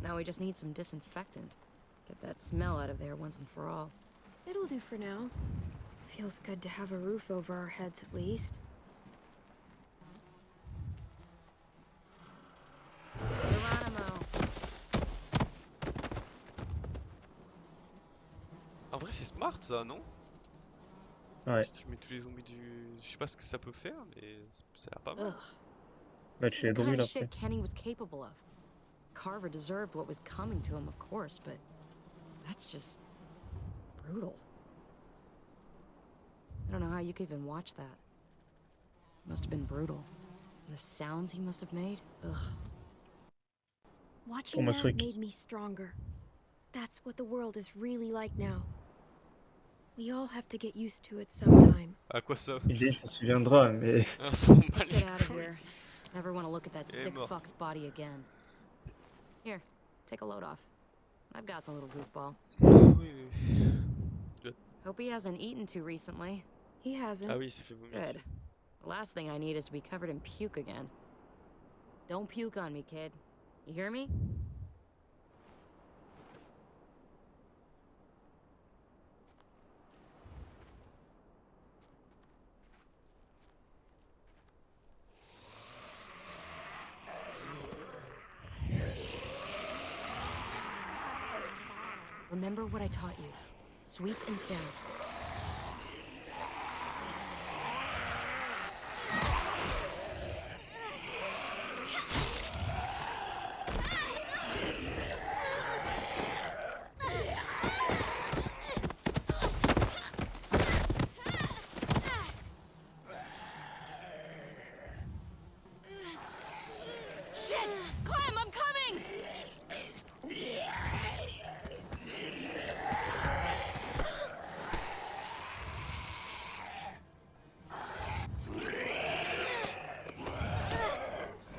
Now we just need some disinfectant. Get that smell out of there once and for all. It'll do for now. Feels good to have a roof over our heads at least. En vrai, c'est smart ça, non? Ouais. Si tu mets tous les zombies du... Je sais pas ce que ça peut faire, mais ça a l'air pas mal. Ugh. Bah, This tu is les the kind brûles of après. shit Kenny was capable of. Carver deserved what was coming to him, of course, but that's just brutal. I don't know how you could even watch that. It must have been brutal. The sounds he must have made. Ugh. Watching moi, that ceux qui- made me stronger. That's what the world is really like now. We all have to get used to it sometime. À quoi ça? Il se souviendra, mais. Ah, s'en bat Let's les get out of couilles. here. Never want to look at that Elle est sick morte. fuck's body again. Here, take a load off. I've got the little goofball. Oui, oui. Hope he hasn't eaten too recently. He hasn't. Ah oui, il s'est fait vomir. Good. The last thing I need is to be covered in puke again. Don't puke on me, kid. You hear me? Remember what I taught you. Sweep and stab. Shit! Clem, I'm coming!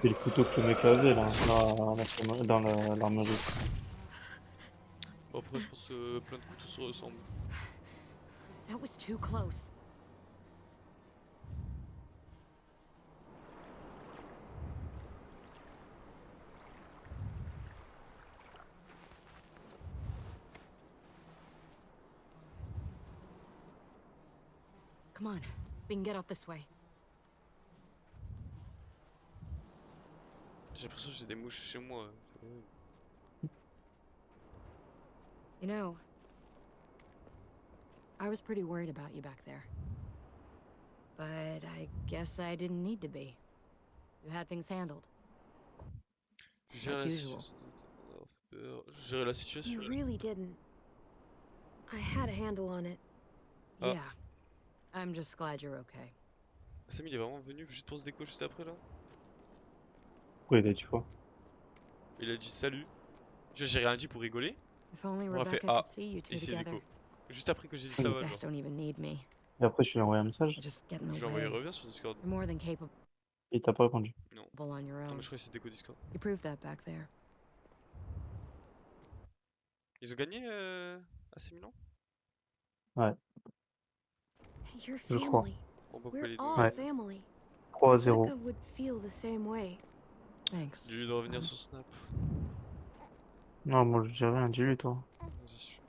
C'est le couteau que le mec avait là, dans l'armerie. Bon, après, je pense que plein de couteaux se ressemblent. That was too close. Come on, we can get out this way. J'ai l'impression que j'ai des mouches chez moi. C'est horrible. You know, I was pretty worried about you back there. But I guess I didn't need to be. You had things handled. Gérer Like la usual. situation. Gérer la situation. You really didn't. I had a handle on it. Ah. Yeah. I'm just glad you're okay. Sam, il est vraiment venu juste pour se déco juste après là? Pourquoi il a dit quoi? Il a dit salut. J'ai rien dit pour rigoler. If only On a fait Rebecca ah. could see you two Et c'est together. déco. Juste après que j'ai dit ça You va. guys don't even need me. Et après, je lui ai envoyé un message. You just get in Je the lui ai envoyé way. reviens sur Discord. You're more than capable Il t'a pas répondu. Non. on your Non, own. mais je crois que c'est déco Discord. You proved that back there. Ils ont gagné AC Milan? Your Je crois. family. On peut pas We're les all deux. Ouais. family. 3-0. Becca would feel the same way. Thanks. Dis-lui de revenir sur Snap. Non, moi je dis rien, dis-lui toi. Vas-y.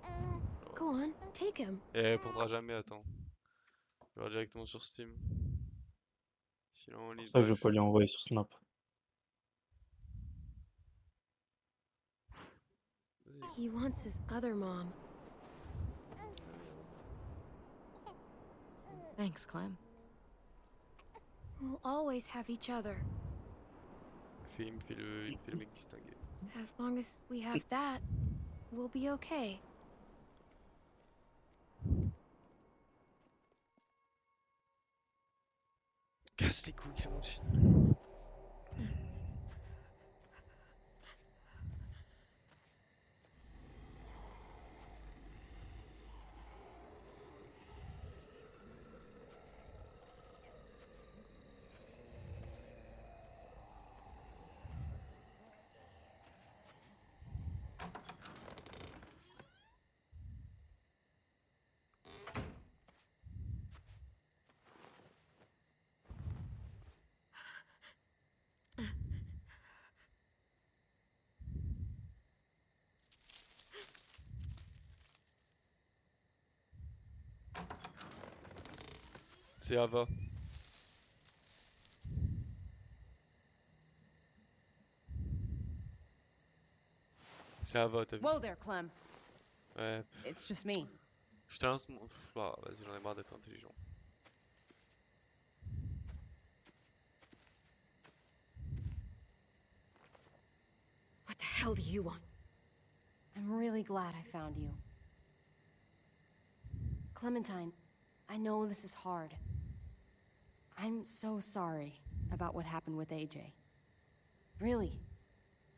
Go on, take him. Et elle répondra jamais, attends. Je vais directement sur Steam. Sinon, on C'est lit pour ça que je vais pas lui envoyer sur Snap. He wants his other mom. Thanks, Clem. We'll always have each other. Il me fait le mec distingué. As long as we have that, we'll be okay. Casse les couilles, Clémentine. C'est Ava. C'est Ava, t'as vu? Whoa there, Clem. Ouais. It's just me. Je te lance mon... Ah, vas-y, j'en ai marre d'être intelligent. What the hell do you want? I'm really glad I found you. Clementine, I know this is hard. I'm so sorry about what happened with AJ. Really,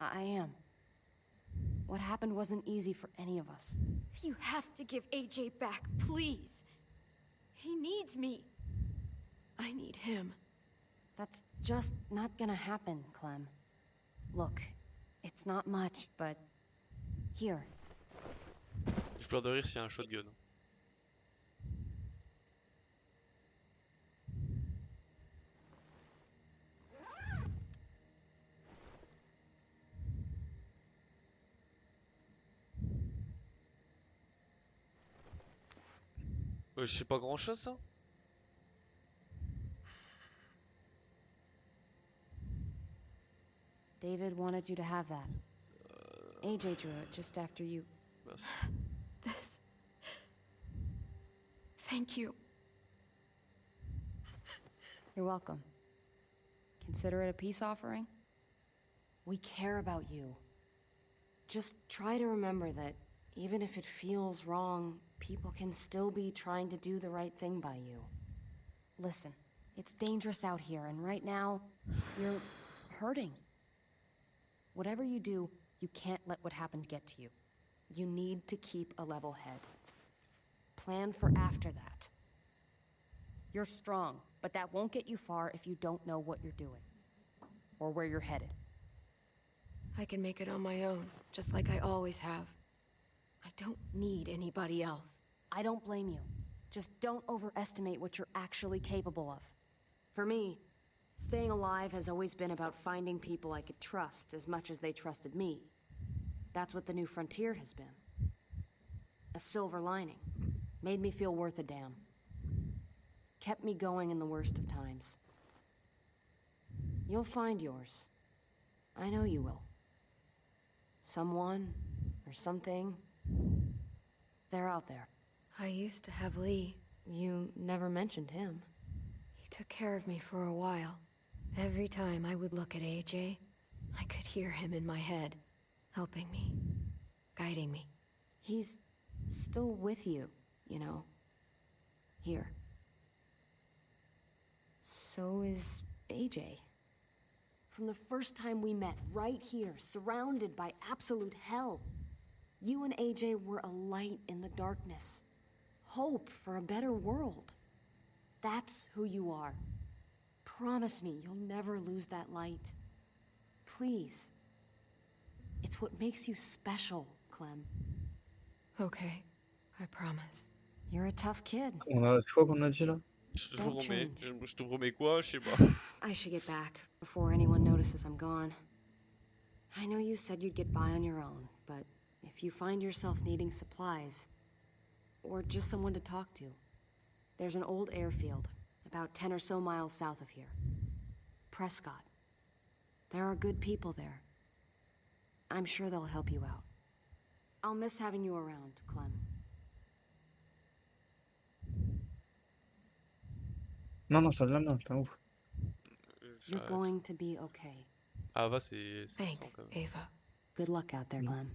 I am. What happened wasn't easy for any of us. You have to give AJ back, please. He needs me. I need him. That's just not gonna happen, Clem. Look, it's not much, but... Here. Je pleure de rire s'il y a un shotgun. Je sais pas grand chose ça. David wanted you to have that. AJ drew it just after you... Merci. This... Thank you. You're welcome. Consider it a peace offering? We care about you. Just try to remember that even if it feels wrong, people can still be trying to do the right thing by you. Listen, it's dangerous out here, and right now, you're hurting. Whatever you do, you can't let what happened get to you. You need to keep a level head. Plan for after that. You're strong, but that won't get you far if you don't know what you're doing. Or where you're headed. I can make it on my own, just like I always have. I don't need anybody else. I don't blame you. Just don't overestimate what you're actually capable of. For me, staying alive has always been about finding people I could trust as much as they trusted me. That's what the New Frontier has been. A silver lining. Made me feel worth a damn. Kept me going in the worst of times. You'll find yours. I know you will. Someone, or something, they're out there. I used to have Lee. You never mentioned him. He took care of me for a while. Every time I would look at AJ, I could hear him in my head, helping me, guiding me. He's still with you, you know. Here. So is AJ. From the first time we met, right here, surrounded by absolute hell, you and AJ were a light in the darkness. Hope for a better world. That's who you are. Promise me you'll never lose that light. Please. It's what makes you special, Clem. Okay, I promise. You're a tough kid. C'est quoi qu'on a dit là? Je te promets. Je te promets quoi? Je sais pas. I should get back before anyone notices I'm gone. I know you said you'd get by on your own, but if you find yourself needing supplies, or just someone to talk to, there's an old airfield, about 10 or so miles south of here. Prescott. There are good people there. I'm sure they'll help you out. I'll miss having you around, Clem. Non, ça vient bien, putain, ouf. You're going to be okay. Ava, c'est Thanks, quand même. Ava. Good luck out there, Clem.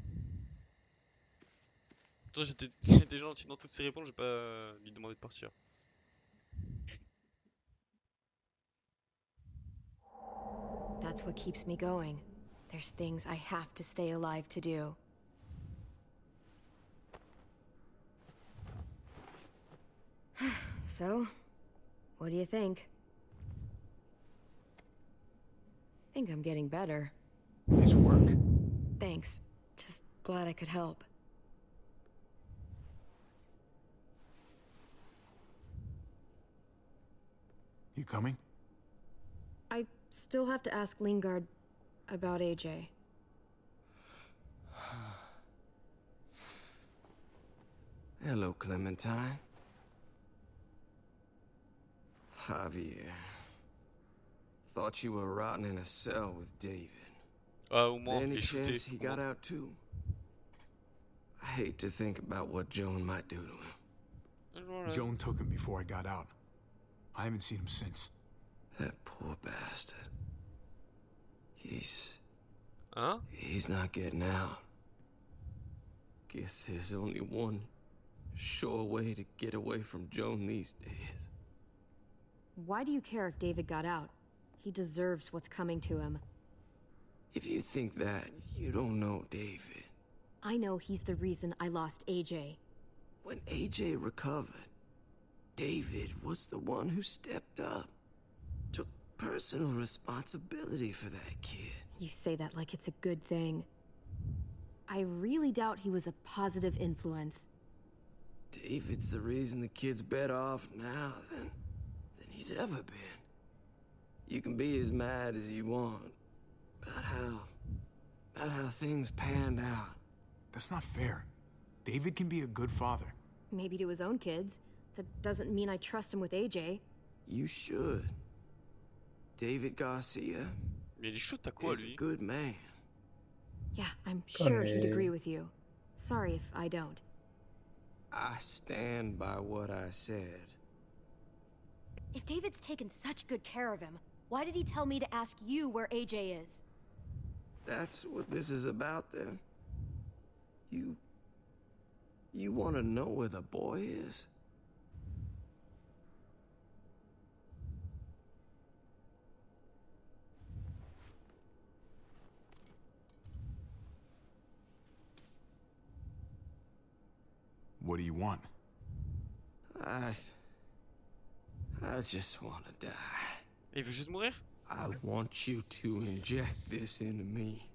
Toi, j'étais gentil dans toutes ces réponses, j'ai pas lui demandé de partir. That's what keeps me going. There's things I have to stay alive to do. So, what do you think? Think I'm getting better. Nice work. Thanks. Just glad I could help. You coming? I still have to ask Lingard about AJ. Hello, Clementine. Javier. Thought you were rotting in a cell with David. Au moins, Any il est shooté. chance he got out too? I hate to think about what Joan might do to him. voilà. Joan took him before I got out. I haven't seen him since. That poor bastard. He's Hein? not getting out. Guess there's only one sure way to get away from Joan these days. Why do you care if David got out? He deserves what's coming to him. If you think that, you don't know David. I know he's the reason I lost AJ. When AJ recovered, David was the one who stepped up. Took personal responsibility for that kid. You say that like it's a good thing. I really doubt he was a positive influence. David's the reason the kid's better off now than he's ever been. You can be as mad as you want about how things panned out. That's not fair. David can be a good father. Maybe to his own kids. That doesn't mean I trust him with AJ. You should. David Garcia Mais il est chaud, t'as quoi, is a lui? good man. Yeah, I'm sure he'd agree with you. Sorry if I don't. I stand by what I said. If David's taken such good care of him, why did he tell me to ask you where AJ is? That's what this is about, then. You want to know where the boy is? What do you want? I just want to die. Il veut juste mourir? I want you to inject this into me.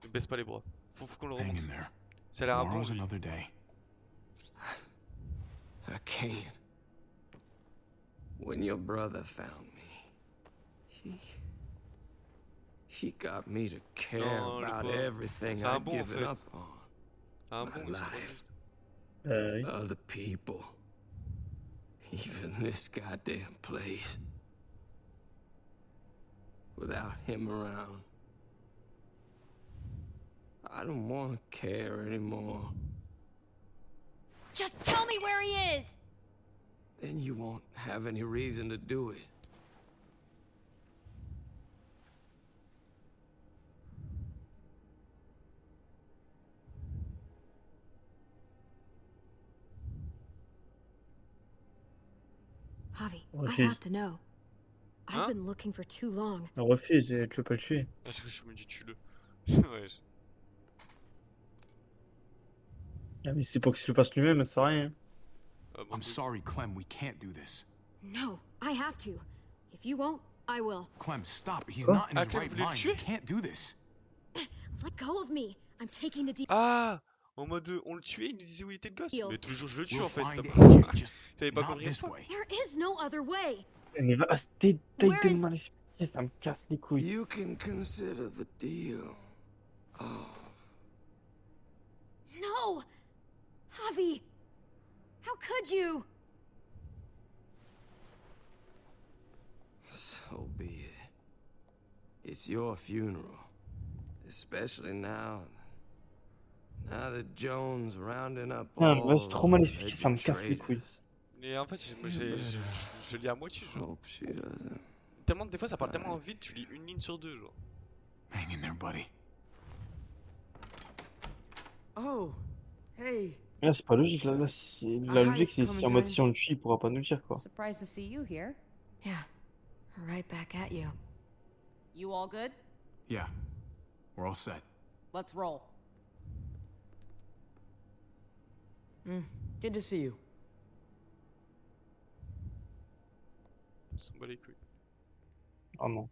Ne baisse pas les bras. Faut qu'on le Hang remonte. in there. Ça a l'air un bon. Tomorrow's lui. another day. I can't. When your brother found me, he got me to care Non, le about pauvre. everything C'est un I'd bon, en given up fait. on. Un My bon, life, Oui. other people, even this goddamn place. Without him around, I don't want to care anymore. Just tell me where he is! Then you won't have any reason to do it. Javi, I Refuse. have to know. I've been looking for too long. On refuse, et tu veux pas le tuer. Parce que je me dis, tue-le. Ouais. Ah, mais c'est pour qu'il se le fasse lui-même, ça sert à rien. I'm sorry, Clem. We can't do this. No, I have to. If you won't, I will. Clem, stop. He's Quoi? not in Ah, his Clem right voulait le mind. You tuer? can't do this. Let go of me. I'm taking the deal. Ah! En mode, on le tuait, il nous disait où il était le gosse. Mais toujours je le tue We'll en fait. find t'as- AJ, just J'avais pas not compris this ça. way. There is no other way. Mais va, t'es Where de is- mal expliqué, ça me casse les couilles. You can consider the deal. Oh, No! Javi! How could you? so be it. It's your funeral. Especially now that Jones rounding up Putain, all ouais, c'est trop mal those expliqué, ça me casse les couilles. traitors. Et en fait, je lis à moitié, genre. Hope she doesn't. Tellement, des fois, ça parle tellement vite, tu lis une ligne sur deux, genre. Hang in there, buddy. Oh, hey. Là, c'est pas logique. Là, la logique, c'est si en mode si on le tue, il pourra pas nous le dire, quoi. Surprised to see you here. Yeah, right back at you. You all good? Yeah, we're all set. Let's roll. Good to see you. On s'en bat les couilles. Oh non.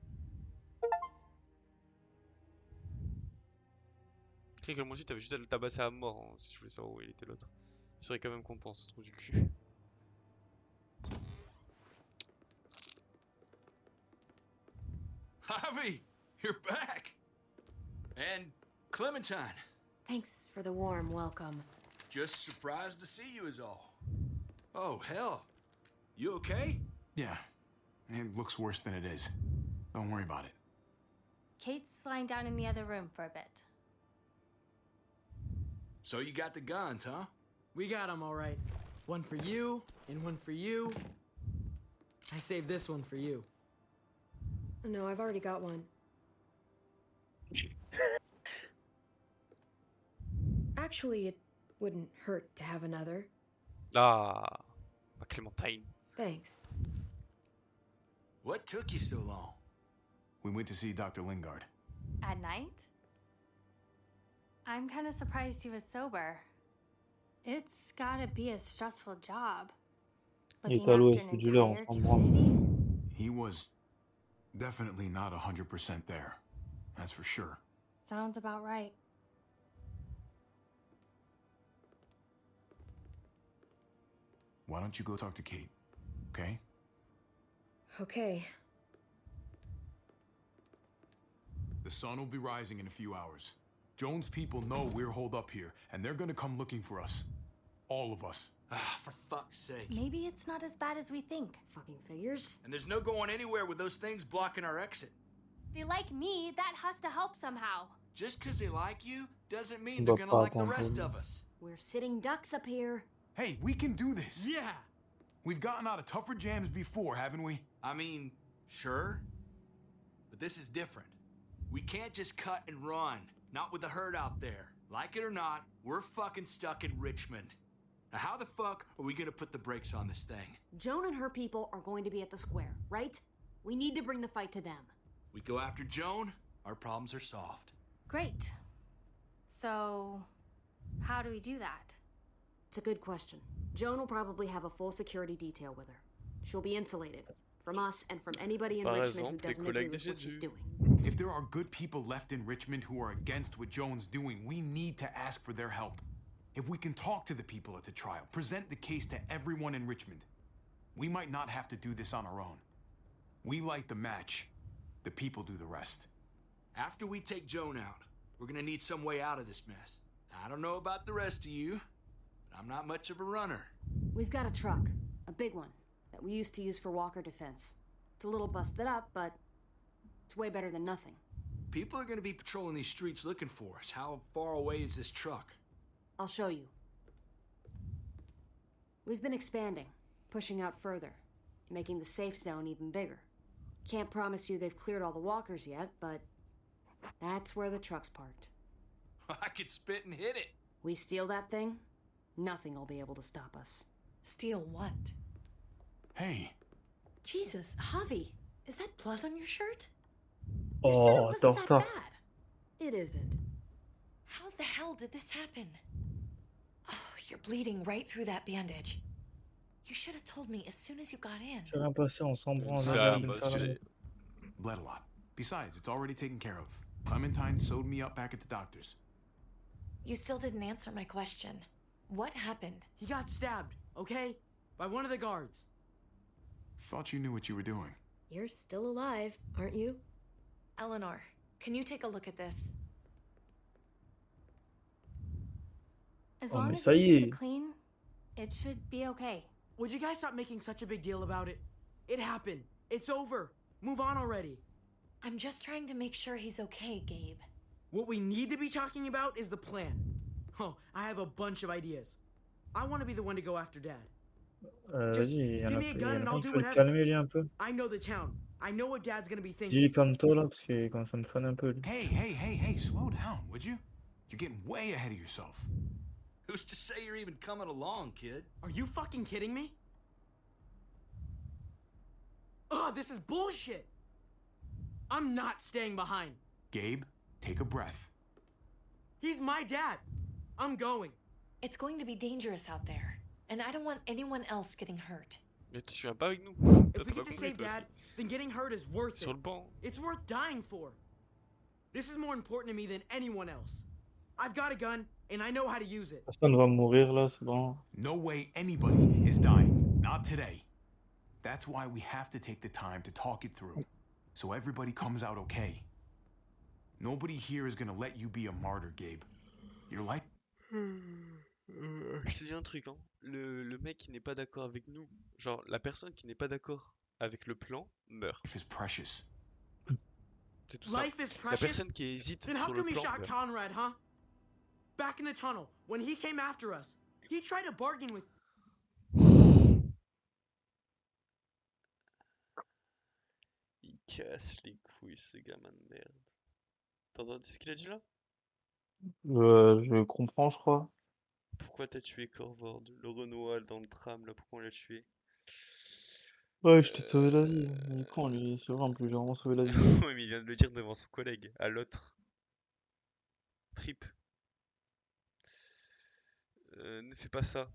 Écrit que moi aussi, t'avais juste à le tabasser à mort hein, si tu voulais savoir où il était l'autre. Il serait quand même content, ce trou du cul. Javi, you're back. And Clementine. Thanks for the warm welcome. Just surprised to see you is all. Oh, hell. You okay? Yeah, it looks worse than it is. Don't worry about it. Kate's lying down in the other room for a bit. So you got the guns, huh? We got them, all right. One for you, and one for you. I saved this one for you. No, I've already got one. Actually, it wouldn't hurt to have another. Ah, ma Clémentine. Thanks. What took you so long? We went to see Dr. Lingard. At night? I'm kind of surprised he was sober. It's gotta be a stressful job. Il Looking est alloué after à an ce dealer, on entire s'en branle. community. He was definitely not 100% there. That's for sure. Sounds about right. Why don't you go talk to Kate, okay? Okay. The sun will be rising in a few hours. Jones' people know we're holed up here, and they're gonna come looking for us. All of us. Ah, for fuck's sake. Maybe it's not as bad as we think. Fucking figures. And there's no going anywhere with those things blocking our exit. They like me, that has to help somehow. Just because they like you doesn't mean On they're doit gonna pas like the attendre. rest of us. We're sitting ducks up here. Hey, we can do this! Yeah! We've gotten out of tougher jams before, haven't we? I mean, sure. But this is different. We can't just cut and run. Not with the herd out there. Like it or not, we're fucking stuck in Richmond. Now how the fuck are we gonna put the brakes on this thing? Joan and her people are going to be at the square, right? We need to bring the fight to them. We go after Joan, our problems are solved. Great. So, how do we do that? It's a good question. Joan will probably have a full security detail with her. She'll be insulated from us and from anybody in Par Richmond who exemple, les doesn't agree collègues de with what she's Jésus. doing. If there are good people left in Richmond who are against what Joan's doing, we need to ask for their help. If we can talk to the people at the trial, present the case to everyone in Richmond, we might not have to do this on our own. We light the match, the people do the rest. After we take Joan out, we're gonna need some way out of this mess. I don't know about the rest of you, but I'm not much of a runner. We've got a truck, a big one, that we used to use for walker defense. It's a little busted up, but it's way better than nothing. People are gonna be patrolling these streets looking for us. How far away is this truck? I'll show you. We've been expanding, pushing out further, making the safe zone even bigger. Can't promise you they've cleared all the walkers yet, but that's where the truck's parked. I could spit and hit it. We steal that thing, nothing will be able to stop us. Steal what? Hey, Jesus, Javi, is that blood on your shirt? You said it Oh, wasn't that torta. bad. It isn't. How the hell did this happen? Oh, you're bleeding right through that bandage. You should have told me as soon as you got in. J'ai rien passé, on s'en branle. C'est là, rien je vais me passé. faire la- bled a lot. Besides, it's already taken care of. Clementine sewed me up back at the doctor's. You still didn't answer my question. What happened? He got stabbed, okay? By one of the guards. Thought you knew what you were doing. You're still alive, aren't you? Eleanor, can you take a look at this? As Oh, long mais as ça it y keeps est. it clean, it should be okay. Would you guys stop making such a big deal about it? It happened. It's over. Move on already. I'm just trying to make sure he's okay, Gabe. What we need to be talking about is the plan. Oh, I have a bunch of ideas. I want to be the one to go after Dad. Just Vas-y, il y en give a me a pas- il y gun en a and pas I'll qui do faut le whatever. calmer lui un peu. I know the town. I know what Dad's gonna be Dis thinking. calme-toi là, parce qu'il commence à me faner un peu. lui. Hey, slow down, would you? You're getting way ahead of yourself. Who's to say you're even coming along, kid? Are you fucking kidding me? Ugh, this is bullshit. I'm not staying behind. Gabe, take a breath. He's my dad. I'm going. It's going to be dangerous out there, and I don't want anyone else getting hurt. Mais tu viens pas avec nous. Toi, If we t'as pas get to compris, save toi Dad, aussi. then getting hurt is worth Sur it. le banc. It's worth dying for. This is more important to me than anyone else. I've got a gun, and I know how to use it. Personne va mourir là, c'est bon. No way anybody is dying. Not today. That's why we have to take the time to talk it through. So everybody comes out okay. Nobody here is gonna let you be a martyr, Gabe. You're like... Je te dis un truc, hein. Le mec qui n'est pas d'accord avec nous, genre la personne qui n'est pas d'accord avec le plan, meurt. Life is precious. C'est tout ça. Life is La precious. personne qui hésite Then how sur le come you plan shot meurt. Conrad, huh? Back in the tunnel, when he came after us, he tried to bargain with. Il casse les couilles, ce gamin de merde. T'as entendu ce qu'il a dit là? Je comprends, je crois. Pourquoi t'as tué Corvord, le Renoir dans le tram là? Pourquoi on l'a tué? Ouais, je t'ai sauvé la vie. Il est con, lui. C'est vrai, en plus, j'ai vraiment sauvé la vie. Oui, mais il vient de le dire devant son collègue, à l'autre. Trip. Ne fais pas ça.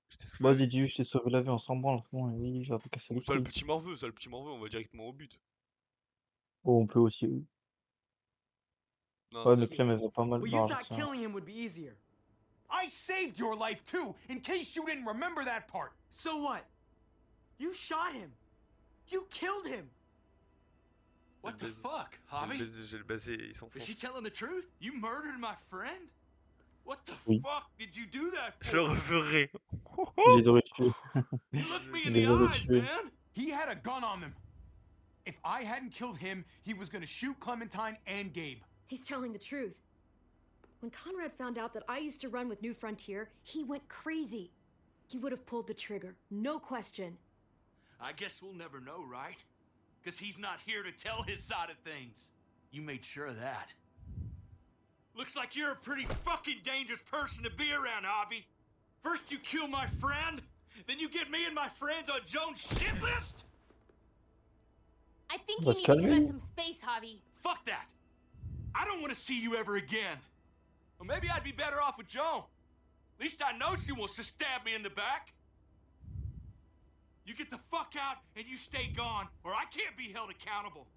Je t'ai sauvé la Vas-y, vie. dis, je t'ai sauvé la vie, on s'en branle. Bon, oui, j'ai casser Ou les ça le couilles. petit morveux, ça le petit morveux, on va directement au but. Oh, on peut aussi, oui. Non, Ouais, c'est mais Clem, elle va pas mal But dans you la thought gestion. killing him would be easier. I saved your life too, in case you didn't remember that part. So what? You shot him. You killed him. What the fuck, Javi? J'ai le basé, il s'enfonce. Is she telling the truth? You murdered my friend? What the Oui. fuck did you do that Je le for? referai. Il les aurait tués. You looked me in Il the les aurait eyes, tués. man. He had a gun on them. If I hadn't killed him, he was gonna shoot Clementine and Gabe. He's telling the truth. When Conrad found out that I used to run with New Frontier, he went crazy. He would have pulled the trigger, no question. I guess we'll never know, right? Because he's not here to tell his side of things. You made sure of that. Looks like you're a pretty fucking dangerous person to be around, Javi. First you kill my friend, then you get me and my friends on Jones' shit list? I think Va you se need to give calmer. us some space, Javi. Fuck that. I don't want to see you ever again. Well, maybe I'd be better off with Joan. At least I know she wants to stab me in the back. You get the fuck out and you stay gone, or I can't be held accountable.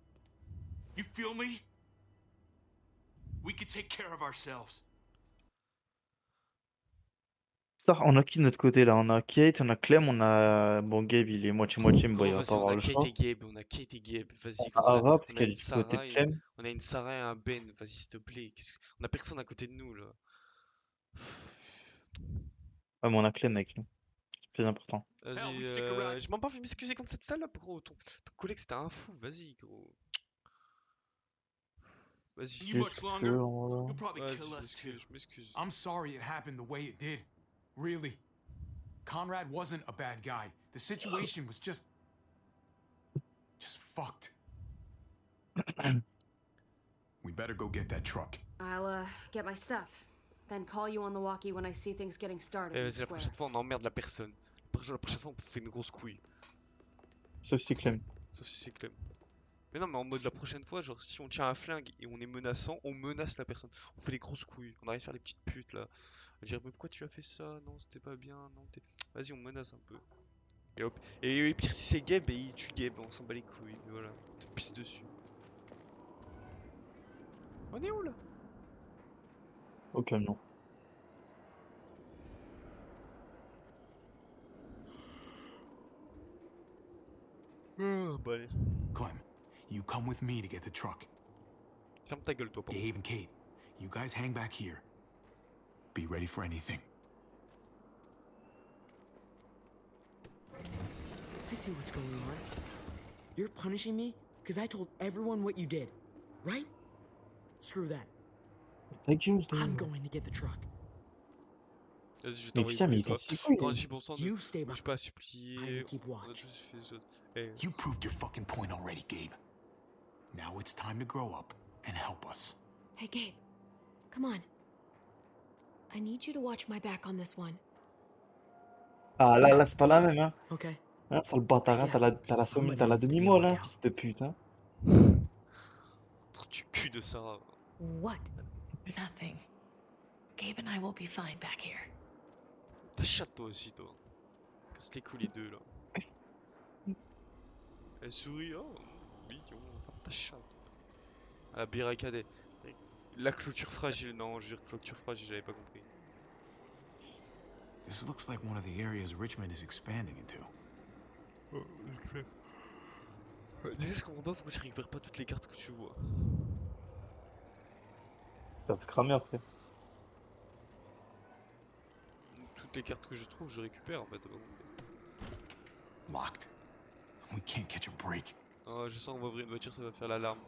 You feel me? We can take care of ourselves. Ça, on a qui de notre côté là? On a Kate, on a Clem, on a. Bon, Gabe, il est moitié-moitié, mais bon, Gros, il va vas-y, pas on avoir a le Kate choix. et Gabe, on a Kate et Gabe, vas-y On gros, a Ara, parce on a qu'elle une est du côté de Sarah, Clem. on a une Sarah et un Ben, vas-y s'il te plaît, on a personne à côté de nous là. Ah, mais on a Clem avec nous. C'est plus important. Vas-y, je m'en pas fait m'excuser contre cette salope gros, ton collègue c'était un fou, vas-y gros. Vas-y. Juste que, on va- Vas-y, je m'excuse. I'm sorry it happened the way it did. Really. Conrad wasn't a bad guy. The situation was just fucked. We better go get that truck. I'll, get my stuff. Then call you on the walkie when I see things getting started. Eh, in vas-y, la Square. prochaine fois on emmerde la personne. La prochaine fois on fait une grosse couille. Sauf si Clem. Sauf si c'est Clem. Mais non, mais en mode la prochaine fois, genre si on tient un flingue et on est menaçant, on menace la personne. On fait les grosses couilles, on arrive à faire les petites putes là. On dirait, mais pourquoi tu as fait ça? Non, c'était pas bien, non, vas-y, on menace un peu. Et hop. Et pire si c'est Gabe, et il tue Gabe, on s'en bat les couilles, et voilà, on te pisse dessus. On est où là? Au camion. Bah allez. Clem, you come with me to get the truck. Ferme ta gueule, toi, pour Gabe and Kate, you guys hang back here. Be ready for anything. I see what's going on. You're punishing me because I told everyone what you did, right? Screw that. Ta gueule, I'm going to get the truck. Vas-y, je Mais t'envoie putain, mais il toi. casse les couilles. Quand j'ai bon sang, You stay bouge back. pas à I supplier. will keep On a watch. tous fait des choses. Eh, You proved your fucking point already, Gabe. Now it's time to grow up and help us. Hey, Gabe. Come on. I need you to watch my back on this one. Ah là, c'est pas la même, hein. Okay. Hein, sale bâtard, hein. T'as la demi-molle, hein, fils de pute, hein. Trop du cul de Sarah. What? Nothing. Gabe and I will be fine back here. Ta chatte toi aussi, toi. Casse les couilles les deux là. Elle sourit, oh, mignon, enfin ta chatte. La barricade. La clôture fragile, non, je jure, clôture fragile, j'avais pas compris. This looks like one of the areas Richmond is expanding into. Déjà, je comprends pas pourquoi tu récupères pas toutes les cartes que tu vois. Ça fait cramer après. Toutes les cartes que je trouve, je récupère en fait. Locked. We can't catch a break. Oh, je sens qu'on va ouvrir une voiture, ça va faire l'alarme.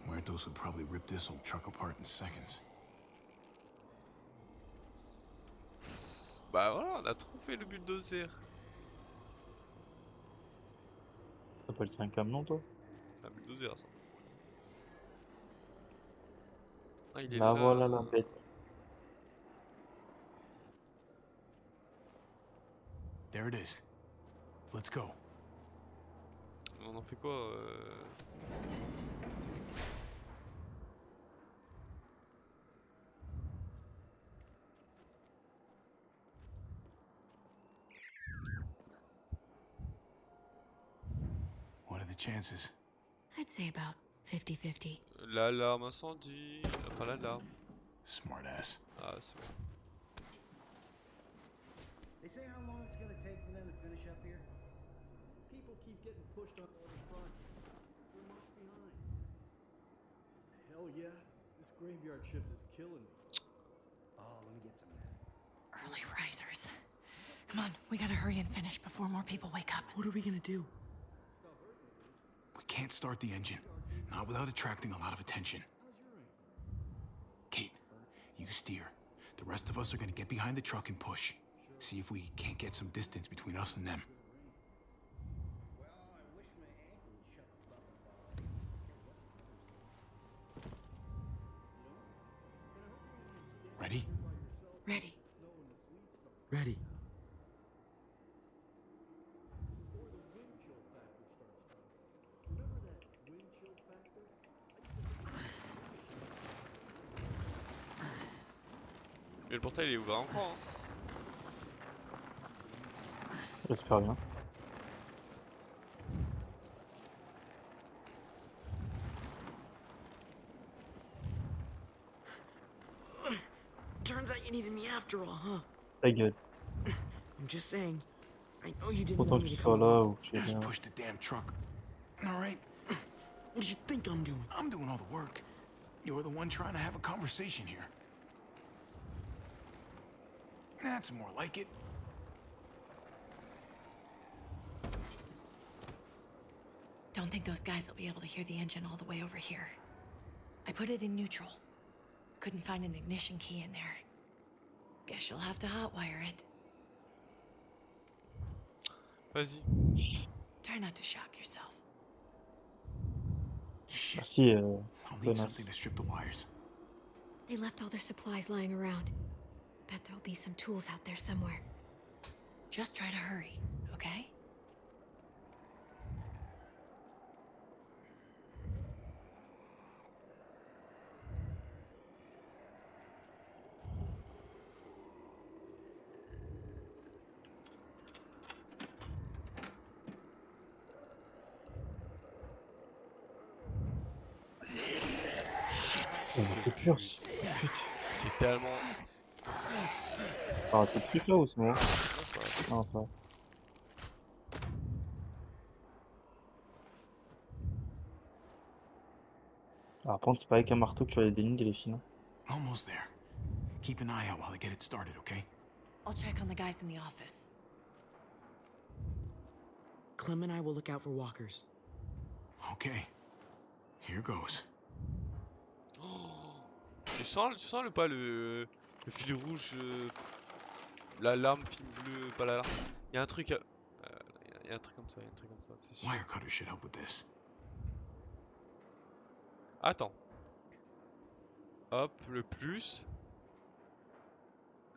Muertos would probably rip this old truck apart in seconds. Bah voilà, on a trouvé le bulldozer. T'appelles ça un camion, toi? C'est un bulldozer ça. Ah, il est Là, là. voilà la bête. There it is. Let's go. On en fait quoi What are the chances? I'd say about 50-50. L'alarme incendie. Enfin l'alarme. Smartass. Ah c'est bon. They say how long it's gonna take for them to finish up here? People keep getting pushed on all this project. They're months behind. Hell yeah, this graveyard shift is killing me. Oh, let me get some of that. Early risers. Come on, we gotta hurry and finish before more people wake up. What are we gonna do? We can't start the engine. Not without attracting a lot of attention. Kate, you steer. The rest of us are gonna get behind the truck and push. See if we can't get some distance between us and them. Ready? Ready. Ready. Mais le portail il est ouvert encore. Hein. J'espère bien. Turns out you needed me after all, huh? Ta gueule. I'm just saying. I know you didn't Autant want que me tu to sois come là along. ou que je sais Just rien. push the damn truck. All right? What do you think I'm doing? I'm doing all the work. You're the one trying to have a conversation here. That's more like it. Don't think those guys will be able to hear the engine all the way over here. I put it in neutral. Couldn't find an ignition key in there. Guess you'll have to hotwire it. Vas-y. Try not to shock yourself. Shit. Merci, I'll need connasse. something to strip the wires. They left all their supplies lying around. Bet there'll be some tools out there somewhere. Just try to hurry, okay? C'est pur, C'est tellement. Ah, t'es plus là ou c'est bon? Non, ça va. Ah, par contre, c'est pas avec un marteau que tu vas les dénuder les filles. Almost there. Keep an eye out while I get it started, okay? I'll check on the guys in the office. Clem and I will look out for walkers. Okay. Here goes. Tu sens le pas le fil rouge, l'alarme, fil bleu, pas l'alarme. Il y a un truc, il y a un truc comme ça, il y a un truc comme ça, c'est sûr. Wire cutter should help with this. Attends. Hop, le plus,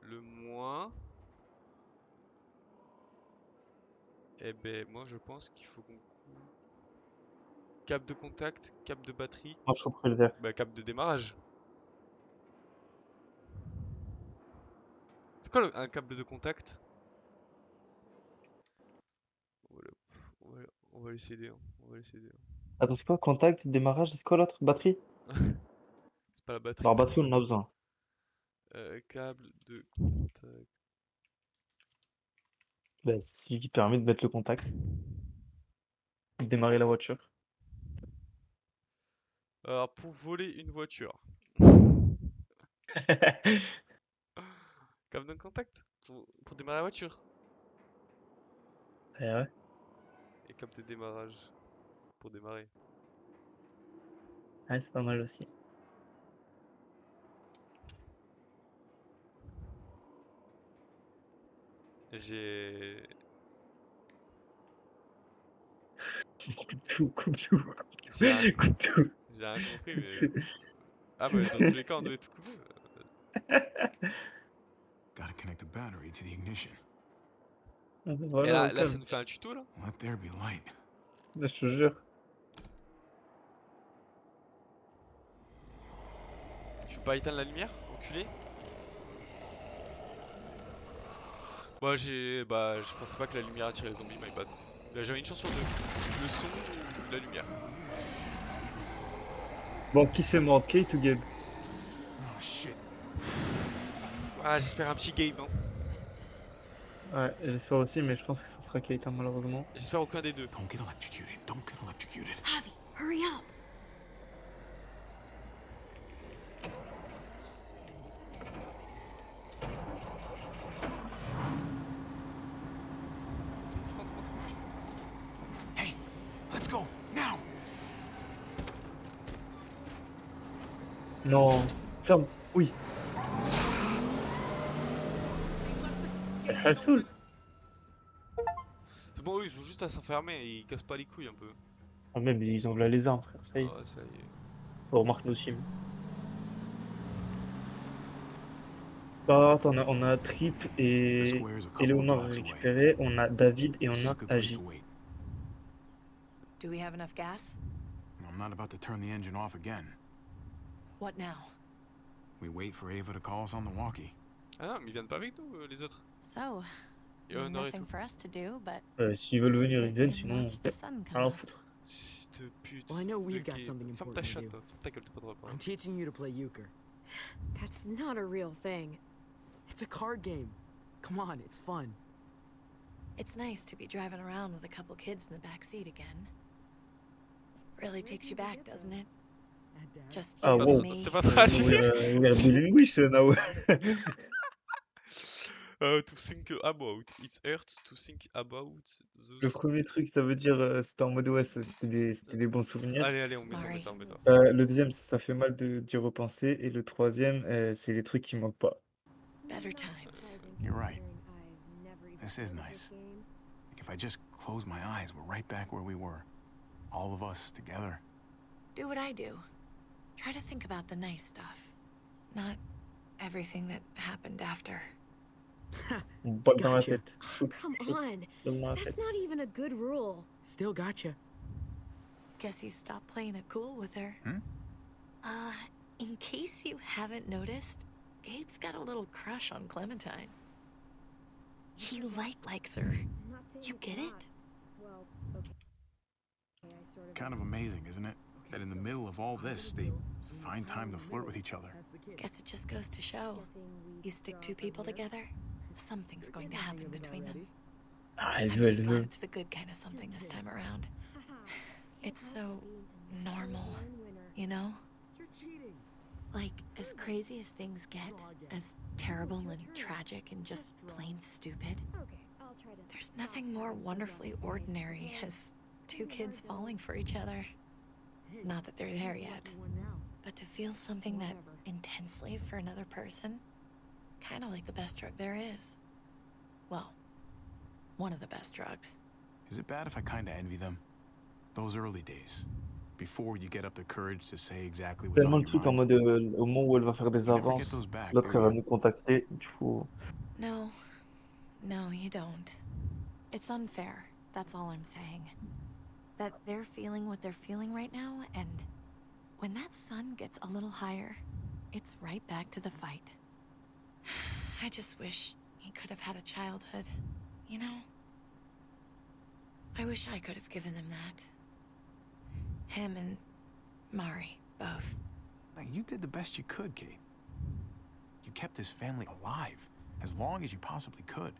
le moins. Eh ben, moi je pense qu'il faut qu'on coupe. Câble de contact, câble de batterie. Moi, je couperai le vert. Bah, câble de démarrage. C'est quoi un câble de contact? On va laisser aider. On va laisser aider. Attends, c'est quoi? Contact, démarrage, c'est quoi l'autre? Batterie? C'est pas la batterie. Alors, batterie, on en a besoin. Câble de contact. Bah, ce qui permet de mettre le contact. Démarrer la voiture. Alors, pour voler une voiture. Câble de contact pour démarrer la voiture. Eh ouais. Et câble de démarrage pour démarrer. Ouais, c'est pas mal aussi. J'ai... Coupe tout, coupe tout, J'ai rien... coupe tout. J'ai rien compris, mais... Ah, mais dans tous les cas, on devait tout couper. Gotta connect the battery to the ignition. Ah bah Et voilà, au là, ça calme. nous fait un tuto, là? Let there be light. Là, je te jure. Tu peux pas éteindre la lumière, enculé? Bah, je pensais pas que la lumière attirait les zombies, my bad. Là, j'avais une chance sur deux. Le son ou la lumière. Bon, qui se fait mordre, Kate ou Gabe? Oh shit. Ah, j'espère un petit Gabe, hein. Ouais, j'espère aussi, mais je pense que ce sera Kate, hein, malheureusement. J'espère aucun des deux. Don't get electrocuted. Don't get electrocuted. Javi, hurry up. Hey, let's go now. Non, ferme, oui. Elle saoule. C'est bon, eux, ils ont juste à s'enfermer et ils cassent pas les couilles un peu. Ah, même, ils ont là les armes, frère, ça y est. Ah, ça y est. On remarque nos sims. Bah, attends, on a Trip et Eleonore récupéré, on a David et on a Agi. Do we have enough gas? I'm not about to turn the engine off again. What now? We wait for Ava to call us on the walkie. Ah non, mais ils viennent pas avec nous, les autres. So, Et Honor et nothing tout. for us to do, but S'ils veulent venir, sit ils viennent, and sinon, watch the sun come rien up. foutre. Fils de pute. Well, I know de we've got Gabe. something Ferme ta important to chatte, do. toi. Ferme ta gueule, t'as pas le droit de parler. I'm teaching you to play euchre. That's not a real thing. It's a card game. Come on, it's fun. It's nice to be driving around with a couple kids in the back seat again. Really takes you back, doesn't it? Just you Ah, wow. and me. C'est pas traduit. We are bilinguish now. To think about. It hurts to think about Le those... premier truc, ça veut dire, c'était en mode ouais, c'était des bons souvenirs. Allez, on met ça, on met ça, on met ça. Le deuxième, ça fait mal d'y repenser. Et le troisième, c'est les trucs qui manquent pas. Better times. You're right. This is nice. Like if I just close my eyes, we're right back where we were. All of us together. Do what I do. Try to think about the nice stuff. Not everything that happened after. Une balle dans la Gotcha. tête. Oh, come on. Balle dans la That's tête. not even a good rule. Still gotcha. Guess he stopped playing it cool with her. Hmm? In case you haven't noticed, Gabe's got a little crush on Clementine. He likes her. You get it? Kind of amazing, isn't it? That in the middle of all this, they find time to flirt with each other. Guess it just goes to show. You stick two people together, something's going to happen between them. Ah, I'm elle just veut. glad it's the good kind of something this time around. It's so normal, you know? Like, as crazy as things get, as terrible and tragic and just plain stupid, there's nothing more wonderfully ordinary as two kids falling for each other. Not that they're there yet, but to feel something that intensely for another person, kind of like the best drug there is. Well, one of the best drugs. Is it bad if I kind of envy them? Those early days, before you get up the courage to say exactly what's Tellement on le your truc en mind. mode au moment où elle va faire des You never get avances, those back, l'autre do elle va you? nous contacter. Du coup, No, you don't. It's unfair, that's all I'm saying. That they're feeling what they're feeling right now, and when that sun gets a little higher, it's right back to the fight. I just wish he could have had a childhood, you know? I wish I could have given them that. Him and Mari, both. Like, you did the best you could, Kate. You kept this family alive as long as you possibly could.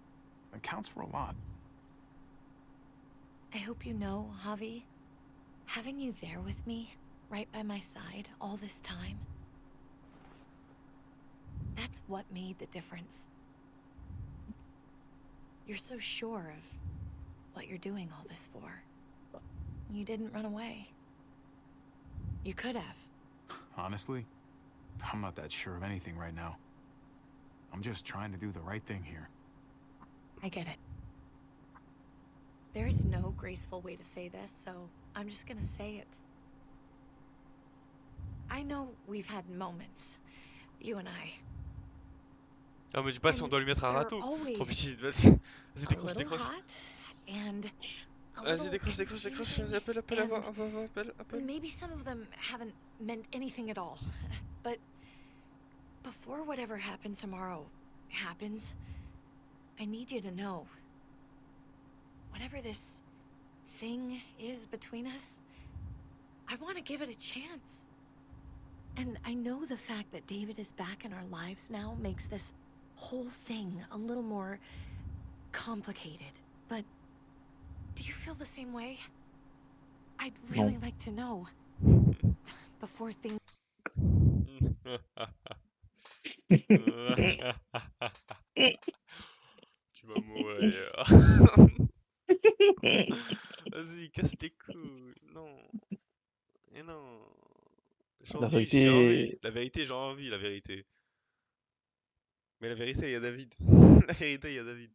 It counts for a lot. I hope you know, Javi, having you there with me, right by my side, all this time, that's what made the difference. You're so sure of what you're doing all this for. You didn't run away. You could have. Honestly, I'm not that sure of anything right now. I'm just trying to do the right thing here. I get it. There's no graceful way to say this, so I'm just gonna say it. I know we've had moments, you and I. Ah, me dis pas si on doit lui mettre un They're râteau. always Trop petit. Vas-y, a décroche, little décroche. hot and a Vas-y, little décroche, décroche, décroche. confusing, Vas-y, appelle, appelle, and appelle. maybe some of them haven't meant anything at all. But before whatever happens tomorrow happens, I need you to know. Whatever this thing is between us, I want to give it a chance. And I know the fact that David is back in our lives now makes this whole thing a little more complicated. But do you feel the same way? I'd really like to know. Before things... Tu vas mourir. Vas-y, casse tes couilles. Non. Et non. J'ai La envie, j'ai envie. vérité, La vérité, j'ai envie, la vérité. Mais la vérité, il y a David. La vérité, il y a David.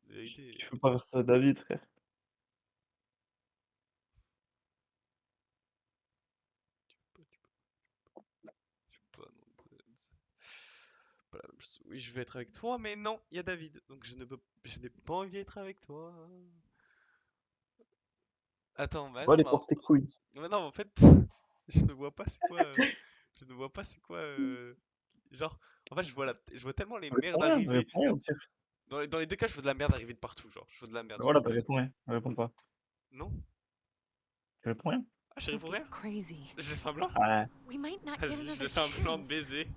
La vérité. tu peux pas faire ça à David, frère. Pas non plus, c'est pas la même chose. Oui, je vais être avec toi, mais non, il y a David. Donc je n'ai pas envie d'être avec toi. Attends, mais Va aller attends, porter tes couilles. mais non, en fait, je ne vois pas c'est quoi. Je ne vois pas c'est quoi. Genre, en fait, je vois tellement les merdes arriver. Réponds rien, au pire. Dans les deux cas, je vois de la merde arriver de partout. Genre, je vois de la merde. Voilà, bah réponds rien, réponds pas. Non? Tu réponds rien? Ah, je réponds rien? Crazy. Je fais semblant? Ouais. We might not Vas-y, get je another fais semblant de chance. baiser.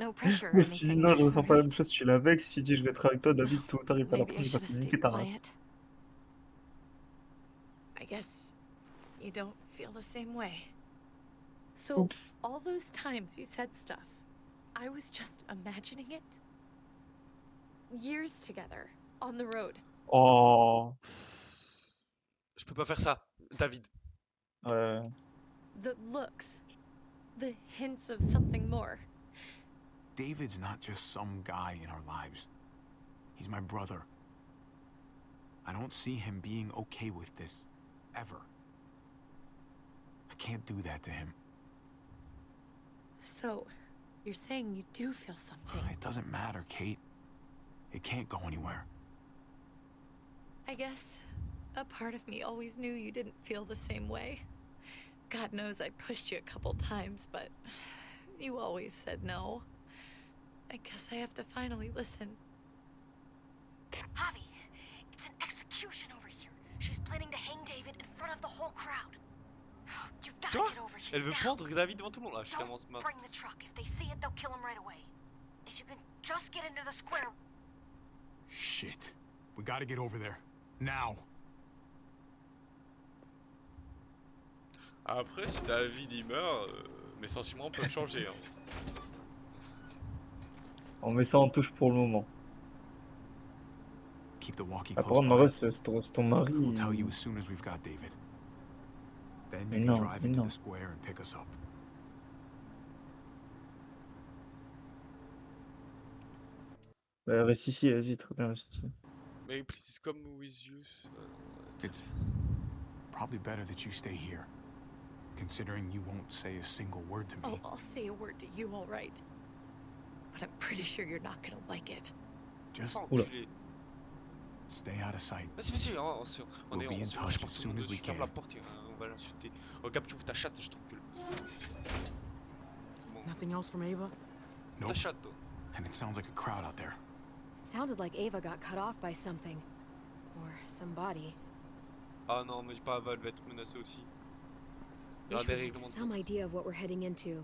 No pressure or Mais si anything, non, je ressens pas la même alright? chose, tu l'as avec, si tu dis je vais être avec toi, David, tout tard il va Maybe I l'apprendre, il va should te have niquer stayed ta race. quiet. I guess you don't feel the same way. So, Oops. all those times you said stuff, I was just imagining it? Years together, on the road. Oh. Je peux pas faire ça, David. The looks, the hints of something more. David's not just some guy in our lives. He's my brother. I don't see him being okay with this, ever. I can't do that to him. So, you're saying you do feel something? It doesn't matter, Kate. It can't go anywhere. I guess a part of me always knew you didn't feel the same way. God knows I pushed you a couple times, but you always said no. I guess I have to finally listen. Javi, it's an execution over here. She's planning to hang David in front of the whole crowd. You've got to Quoi? get over here Elle veut now. pendre David devant tout le monde là, je suis tellement Don't smart. bring the truck. If they see it, they'll kill him right away. If you can just get into the square. Shit. We gotta get over there. Now. Après, si David il meurt, mes sentiments peuvent changer. Hein. On met ça en touche pour le moment. Keep the walkie Ah, par close contre, by. Maros, c'est ton mari. We'll tell you as soon as we've got David. Then Mais you non, can drive mais into non. the square and pick us up. Bah, reste ici, vas-y, très bien, reste ici. Mais please come with you. It's probably better that you stay here, considering you won't say a single word to me. Oh, I'll say a word to you, all right. But I'm pretty sure you're not gonna like it. Just Oula. stay out of sight. Vas-y, vas-y, on We'll be in se touch marche as par tout le soon monde, as we je ferme can. la porte et on va l'insulter. Oh Gab, tu ouvres ta chatte et je t'encule. Nothing else from Ava? Ta Nope. chatte, toi. And it sounds like a crowd out there. It sounded like Ava got cut off by something. Or somebody. Ah non, mais pas Ava, elle va être menacée aussi. Il y aura Wish des we had règlements de some compte. idea of what we're heading into.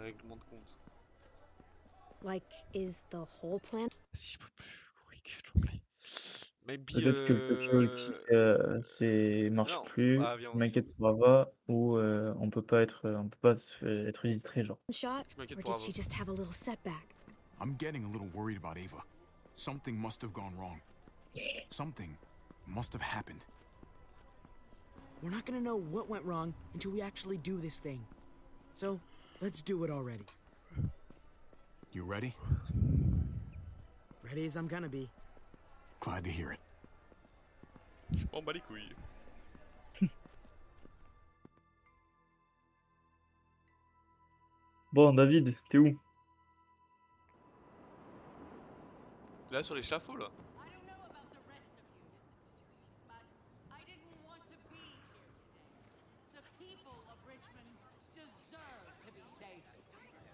Règlement de compte. Like, is the whole plan? Si je peux plus, gros, il kiffe l'anglais. Maybe Peut-être que le c'est marche non, plus, ah viens, je m'inquiète pour Ava, ou on peut pas être être distrait, genre. Shot? Je m'inquiète Or pour did she Ava. just have a little setback? I'm getting a little worried about Ava. Something must have gone wrong. Something must have happened. We're not gonna know what went wrong until we actually do this thing. So, let's do it already. You ready? Ready as I'm gonna be. Glad to hear it. Je m'en bats les couilles. Bon, David, t'es où? Là sur l'échafaud là.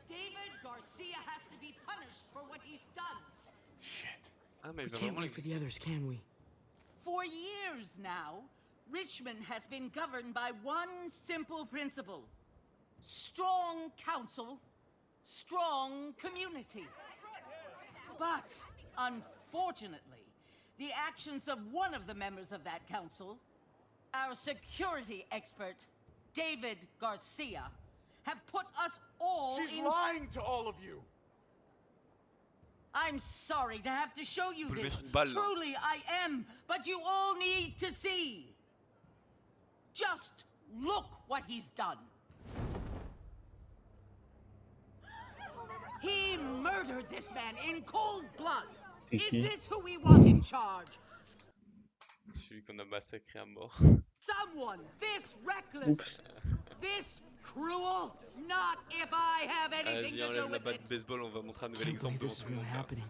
David Garcia has to be punished for what he's done. Shit. Ah mais We il va can't vraiment wait for the others, can we? For years now, Richmond has been governed by one simple principle. Strong council, strong community. But, unfortunately, the actions of one of the members of that council, our security expert, David Garcia, have put us all She's in... lying to all of you. I'm sorry to have to show you Vous lui this. mettre une balle, là. Truly, I am. But you all need to see. Just look what he's done. He murdered this man in cold blood. C'est Is qui? this who we want in charge? Celui qu'on a massacré à mort. Someone this reckless, this cruel? Not if I have anything Vas-y, to do enlève la with batte it. de baseball, on va montrer un nouvel Can't exemple believe devant this is tout le really monde. là. happening.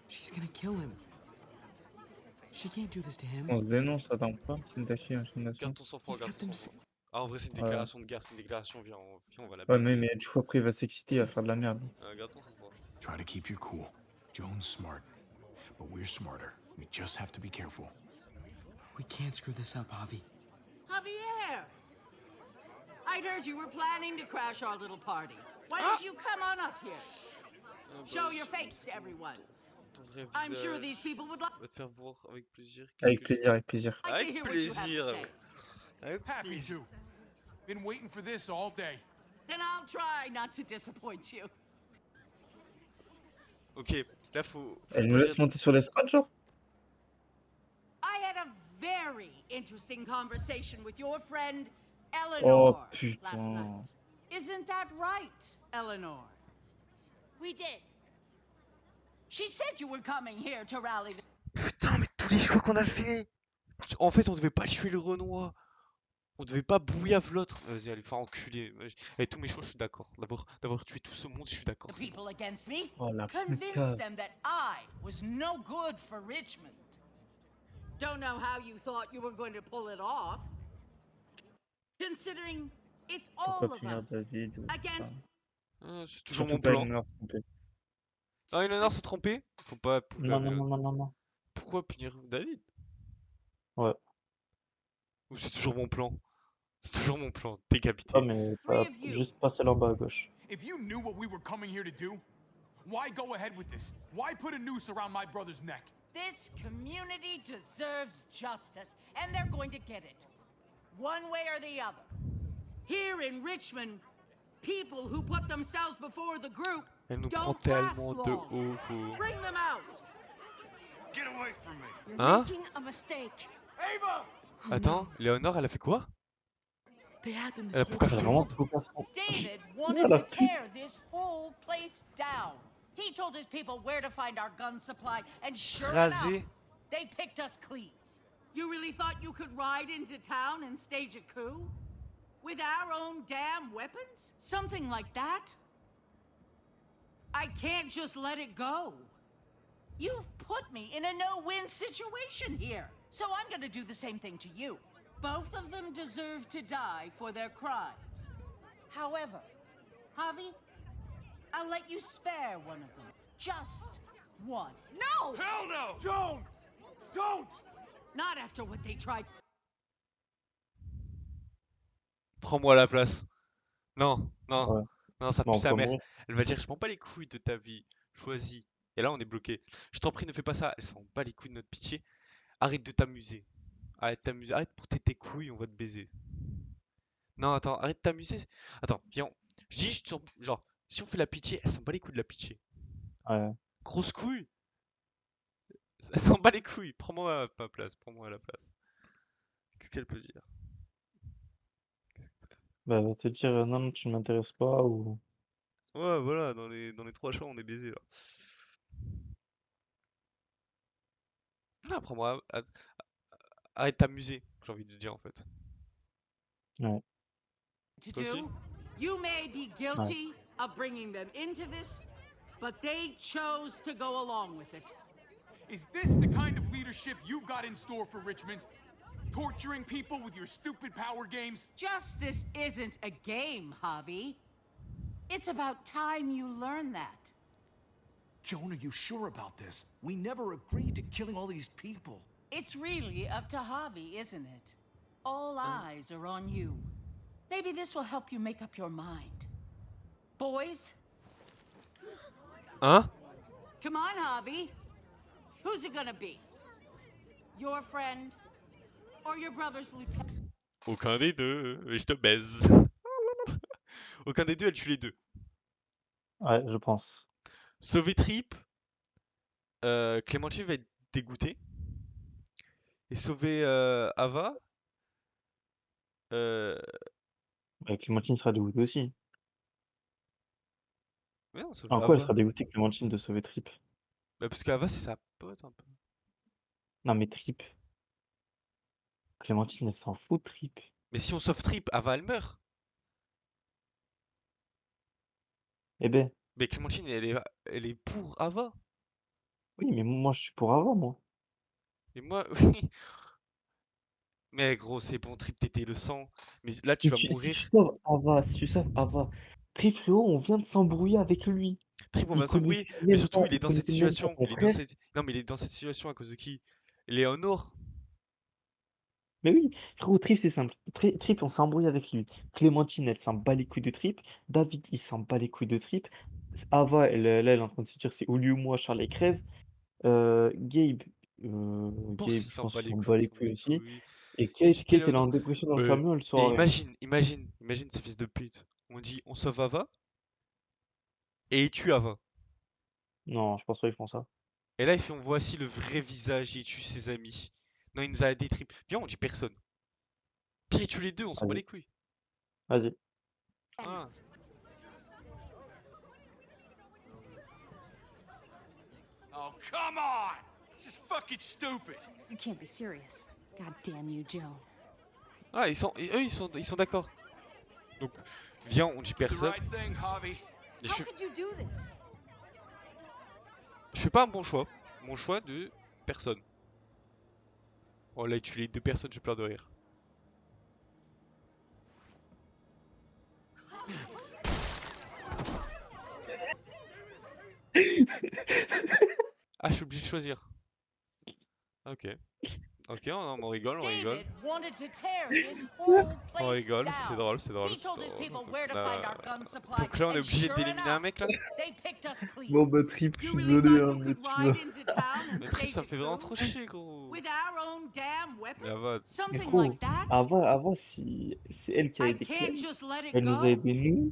She's gonna kill him. She can't do this to him. On se dénonce, attends pas. Intimidation. Garde ton sang-froid, He's garde got ton them sang-froid. Ah, en vrai, c'est une Ouais. déclaration de guerre, c'est une déclaration, viens, on va la Ouais, baiser. mais du coup, après, il va s'exciter, il va faire de la merde. Garde ton sang-froid. Try to keep your cool. Joan's smart, but we're smarter. We just have to be careful. We can't screw this up, Javi. Javier! I'd heard you were planning to crash our little party. Why don't you come on up here? Show your face to everyone. Ton vrai I'm sure visage these people would like va te faire voir avec plaisir. Avec plaisir, avec plaisir. to Avec hear what you have to plaisir. say. Avec Happy plaisir. to. Been waiting for this all day. Then I'll try not to disappoint you. Ok, là faut Elle pas nous dire- laisse monter sur l'estrade, genre? I had a very interesting conversation with your friend Oh, Eleanor last putain. night. Isn't that right, Eleanor? We did. She said you were coming here to rally the... Putain, mais tous les choix qu'on a fait. En fait, on devait pas tuer le Renoir. On devait pas bouillave l'autre. Vas-y, allez, faire enculer. Avec tous mes choix, je suis d'accord. D'avoir tué tout ce monde, je suis d'accord. the people against me. Oh, la Convinced putain. them that I was no good for Richmond. Don't know how you thought you were going to pull it off. Considering it's all Pourquoi of punir us David ou against... Ah, c'est toujours Surtout mon pas plan. Eleanor, s'il te plaît. Ah, Eleanor s'est trompée. Faut pas Non, non, non, non, non, non. Pourquoi punir David? Ouais. Ou c'est toujours mon plan? C'est toujours mon plan. Décapité. Ah, mais pas, juste passer là-bas à gauche. If you knew what we were coming here to do, why go ahead with this? Why put a noose around my brother's neck? This community deserves justice, and they're going to get it. One way or the other. Here in Richmond, people who put themselves before the group Elle nous prend don't last tellement de long. haut. Faut... Bring them out. Get away from me. You're Hein? making a mistake. Ava! Attends, Léonore, elle a fait quoi? They had them Pourquoi this elle whole vraiment time. David wanted to tear this whole place down. He told his people where to find our gun supply, and sure enough, Rasé. they picked us clean. You really thought you could ride into town and stage a coup? With our own damn weapons? Something like that? I can't just let it go. You've put me in a no-win situation here, so I'm gonna do the same thing to you. Both of them deserve to die for their crimes. However, Javi, I'll let you spare one of them. Just one. No! Hell no! Joan! Don't! Not after what they tried. Prends-moi la place. Non, non, Ouais. non, ça Non, pue sa pas mère. moi. Elle va dire, je m'en bats les couilles de ta vie. Choisis. Et là, on est bloqué. Je t'en prie, ne fais pas ça. Elle s'en bat les couilles de notre pitié. Arrête de t'amuser. Arrête de t'amuser. Arrête de porter tes couilles, on va te baiser. Non, attends, arrête de t'amuser. Attends, viens. Je dis, genre, si on fait la pitié, elle s'en bat les couilles de la pitié. Ouais. Grosse couille. Elle s'en bat les couilles. Prends-moi à ma place. Prends-moi à la place. Qu'est-ce qu'elle peut dire? Bah, elle va te dire non, non, tu ne m'intéresses pas ou. Ouais, voilà, dans les 3 choix, on est baisé là. Ah, apprends-moi à t'amuser, j'ai envie de te dire en fait. Ouais. To Toi aussi? do, you may be guilty of bringing them into this, but they chose to go along with it. Is this the kind of leadership you've got in store for Richmond? Torturing people with your stupid power games? Justice isn't a game, Javi. It's about time you learn that. Joan, are you sure about this? We never agreed to killing all these people. It's really up to Javi, isn't it? All eyes are on you. Maybe this will help you make up your mind. Boys? Hein? Come on, Javi. Who's it gonna be? Your friend or your brother's lieutenant? Aucun des deux, et je te baise. Aucun des deux, elle tue les deux. Ouais, je pense. Sauver Trip, Clémentine va être dégoûtée. Et sauver Ava, Bah, Clémentine sera dégoûtée aussi. ouais, on sauve En quoi elle Ava. sera dégoûtée, Clémentine, de sauver Trip? Bah, parce qu'Ava, c'est sa pote un peu. Non, mais Trip. Clémentine, elle s'en fout de Trip. Mais si on sauve Trip, Ava, elle meurt. Eh ben, Mais Clémentine, elle est pour Ava. oui, mais moi, je suis pour avant, moi. Et moi, oui. Mais gros, c'est bon, Trip, t'étais le sang. Mais là, tu vas Si mourir. tu sauves Ava, si tu sauves Ava, Trip, frérot, on vient de s'embrouiller avec lui. Trip, on Il va s'embrouiller. connaissait Mais même surtout, pas, il est il dans cette connaissait même pas situation. ton Il est dans frère. cette... Non, mais il est dans cette situation à cause de qui? Léonore. Mais oui, frérot, Trip, c'est simple. Trip, on s'est embrouillé avec lui. Clémentine, elle s'en bat les couilles de Trip. David, il s'en bat les couilles de Trip. Ava, elle est en train de se dire c'est ou lui ou moi, Charles, elle crève. Gabe, Pour Gabe, s'il je s'en pense bat qu'il les s'en couilles, bat il les s'en bat couilles les aussi. couilles. Et Et Kate, jusqu'à elle est en Léonore. dépression dans le camion, elle Mais sort rien. imagine ces fils de pute. On dit on sauve Ava et il tue Ava. Non, je pense pas qu'ils font ça. Et là, il fait on voici le vrai visage, il tue ses amis. Non, il nous a détruit. Viens, on dit personne. Pire, il tue les deux, on s'en bat Vas-y. les couilles. Vas-y. Ah. Oh, come on! This is fucking stupid! You can't be serious. God damn you, Joan. Ah, eux, ils sont d'accord. Donc, viens, on dit The personne. right thing, Javi. Et How could you do this? je fais pas un bon choix. Mon choix de personne. Oh là, il tue les deux personnes, je pleure de rire. Ah, je suis obligé de choisir. Ok. Ok, on rigole, on rigole. David wanted to tear this whole On place rigole, down. c'est drôle, c'est drôle, He c'est told his drôle. people where to find our gun supply. Donc là, on est and obligé sure d'éliminer un enough, mec là? they picked us clean. Bon, bah, Trip, je You suis really désolé, thought hein, you mais could tu ride vois. into town and Mais Trip, stage ça me a fait vraiment coup? trop chier, gros. With our own damn Mais Ava, Mais Something frérot, like that? Ava, c'est elle qui a I aidé can't Clem. just let it Elle nous a go. aidés, nous.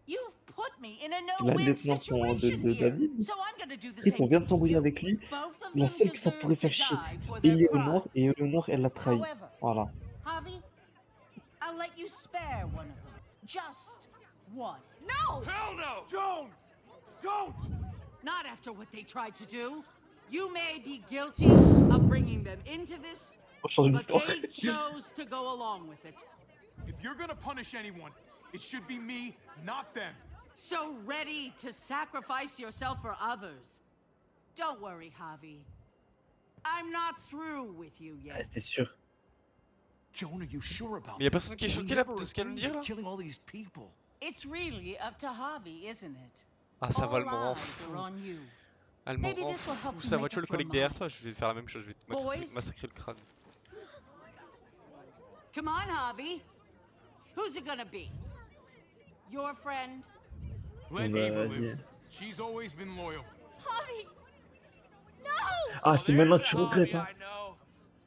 You've put me in a La no-win lieutenant situation de here, David. so I'm gonna do the Trip, on same vient thing de to s'embrouiller you. avec lui. Both of La them seule que ça deserve pourrait to faire chier, die for c'est their Éléonore. crimes. Et Éléonore, elle l'a trahi. However, Voilà. Javi, I'll let you spare one of them. Just one. No! Hell no! Joan! Don't! Not after what they tried to do. You may be guilty of bringing them into this, On change but d'histoire. they chose to go along with it. If you're gonna punish anyone, it should be me, not them. So ready to sacrifice yourself for others. Don't worry, Javi. I'm not through with you Ah, yet. c'était sûr. Joan, are you sure about Mais y'a this? personne qui est We choqué là never de ce qu'elle vient de dire agreed là? to killing all these people. It's really up to Javi, isn't it? Ah, ça va, elle me All rend eyes fou. are on you. Elle me Maybe rend this will help fou. you Sa make voiture, le up your collègue derrière mind. toi, je vais faire la même chose, je vais te Boys? massacrer le crâne. Come on, Javi. Who's it gonna be? Your friend? Let Bah, Ava vas-y. live. She's always been loyal. Javi! No! Ah, c'est maintenant There's que tu a regrettes, hobby hein. I know.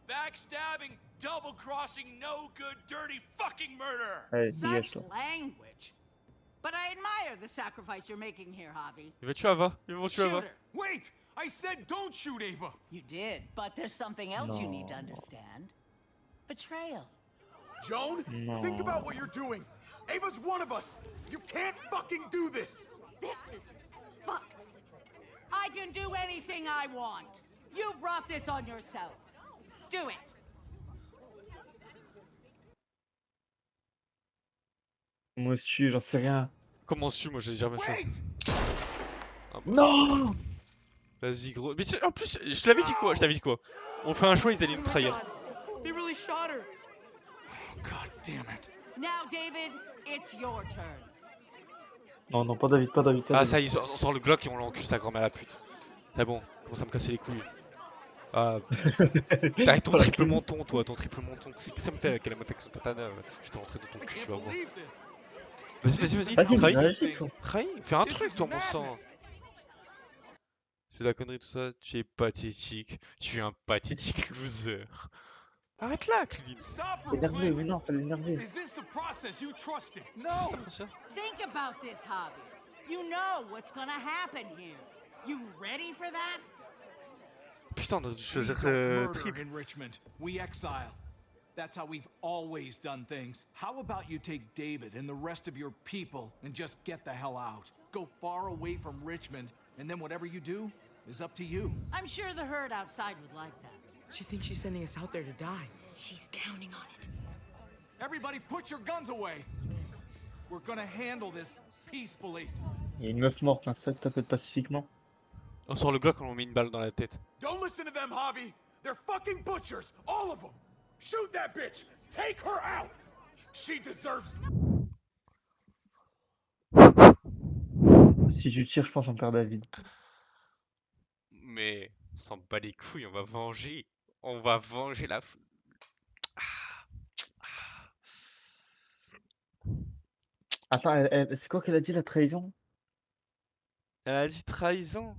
Backstabbing, double-crossing, no good, dirty fucking murder. Allez, dégage, Such toi. language. But I admire the sacrifice you're making here, Javi. Il va tuer Ava, ils vont tuer Shoot Ava. her. Wait! I said don't shoot Ava! You did, but there's something else you need to No. understand. Betrayal. Joan, No. think about what you're doing. Ava's one of us. You can't fucking do this. This is fucked. I can do anything I want. You brought this on yourself. Do it. Moi aussi, j'en sais rien. Comment su, moi j'ai jamais fait. Ah bah. Non. Vas-y gros. Mais en plus, je te l'avais dit quoi? Je t'avais dit quoi? On fait un choix, ils allaient nous trahir. They really shot her. God damn it. Now, David, it's your turn. Non, non, pas David, pas David. Pas Ah David. ça, on sort le Glock et on l'encule sa grand-mère la pute. C'est bon, commence à me casser les couilles. Ah. Avec ton triple menton, toi, ton triple menton. Qu'est-ce que ça me fait avec la meuf avec son katana? J'étais rentré dans ton cul, tu vas voir. Vas-y, trahis. Trahis, fais un truc, toi, mon sang. C'est la connerie, tout ça. Tu es pathétique. Tu es un pathétique loser. Arrête là, Clint. Énervé, mais non, fallait l'énerver. Is this the process you trusted? No. Think about this, Javi. You know what's gonna happen here. You ready for that? Putain, on a dû choisir Murder triple. in Richmond. We exile. That's how we've always done things. How about you take David and the rest of your people and just get the hell out? Go far away from Richmond, and then whatever you do is up to you. I'm sure the herd outside would like that. She thinks she's sending us out there to die. She's counting on it. Everybody put your guns away. We're gonna handle this peacefully. Il y a une meuf morte, hein, ça t'appelle pacifiquement. On sort le Glock, on met une balle dans la tête. Don't listen to them, Javi. They're fucking butchers, all of them. Shoot that bitch. Take her out. She deserves. Si je tire, je pense en perd David. Mais on s'en bat les couilles, on va venger. On va venger la... Attends, c'est quoi qu'elle a dit, la trahison? Elle a dit trahison.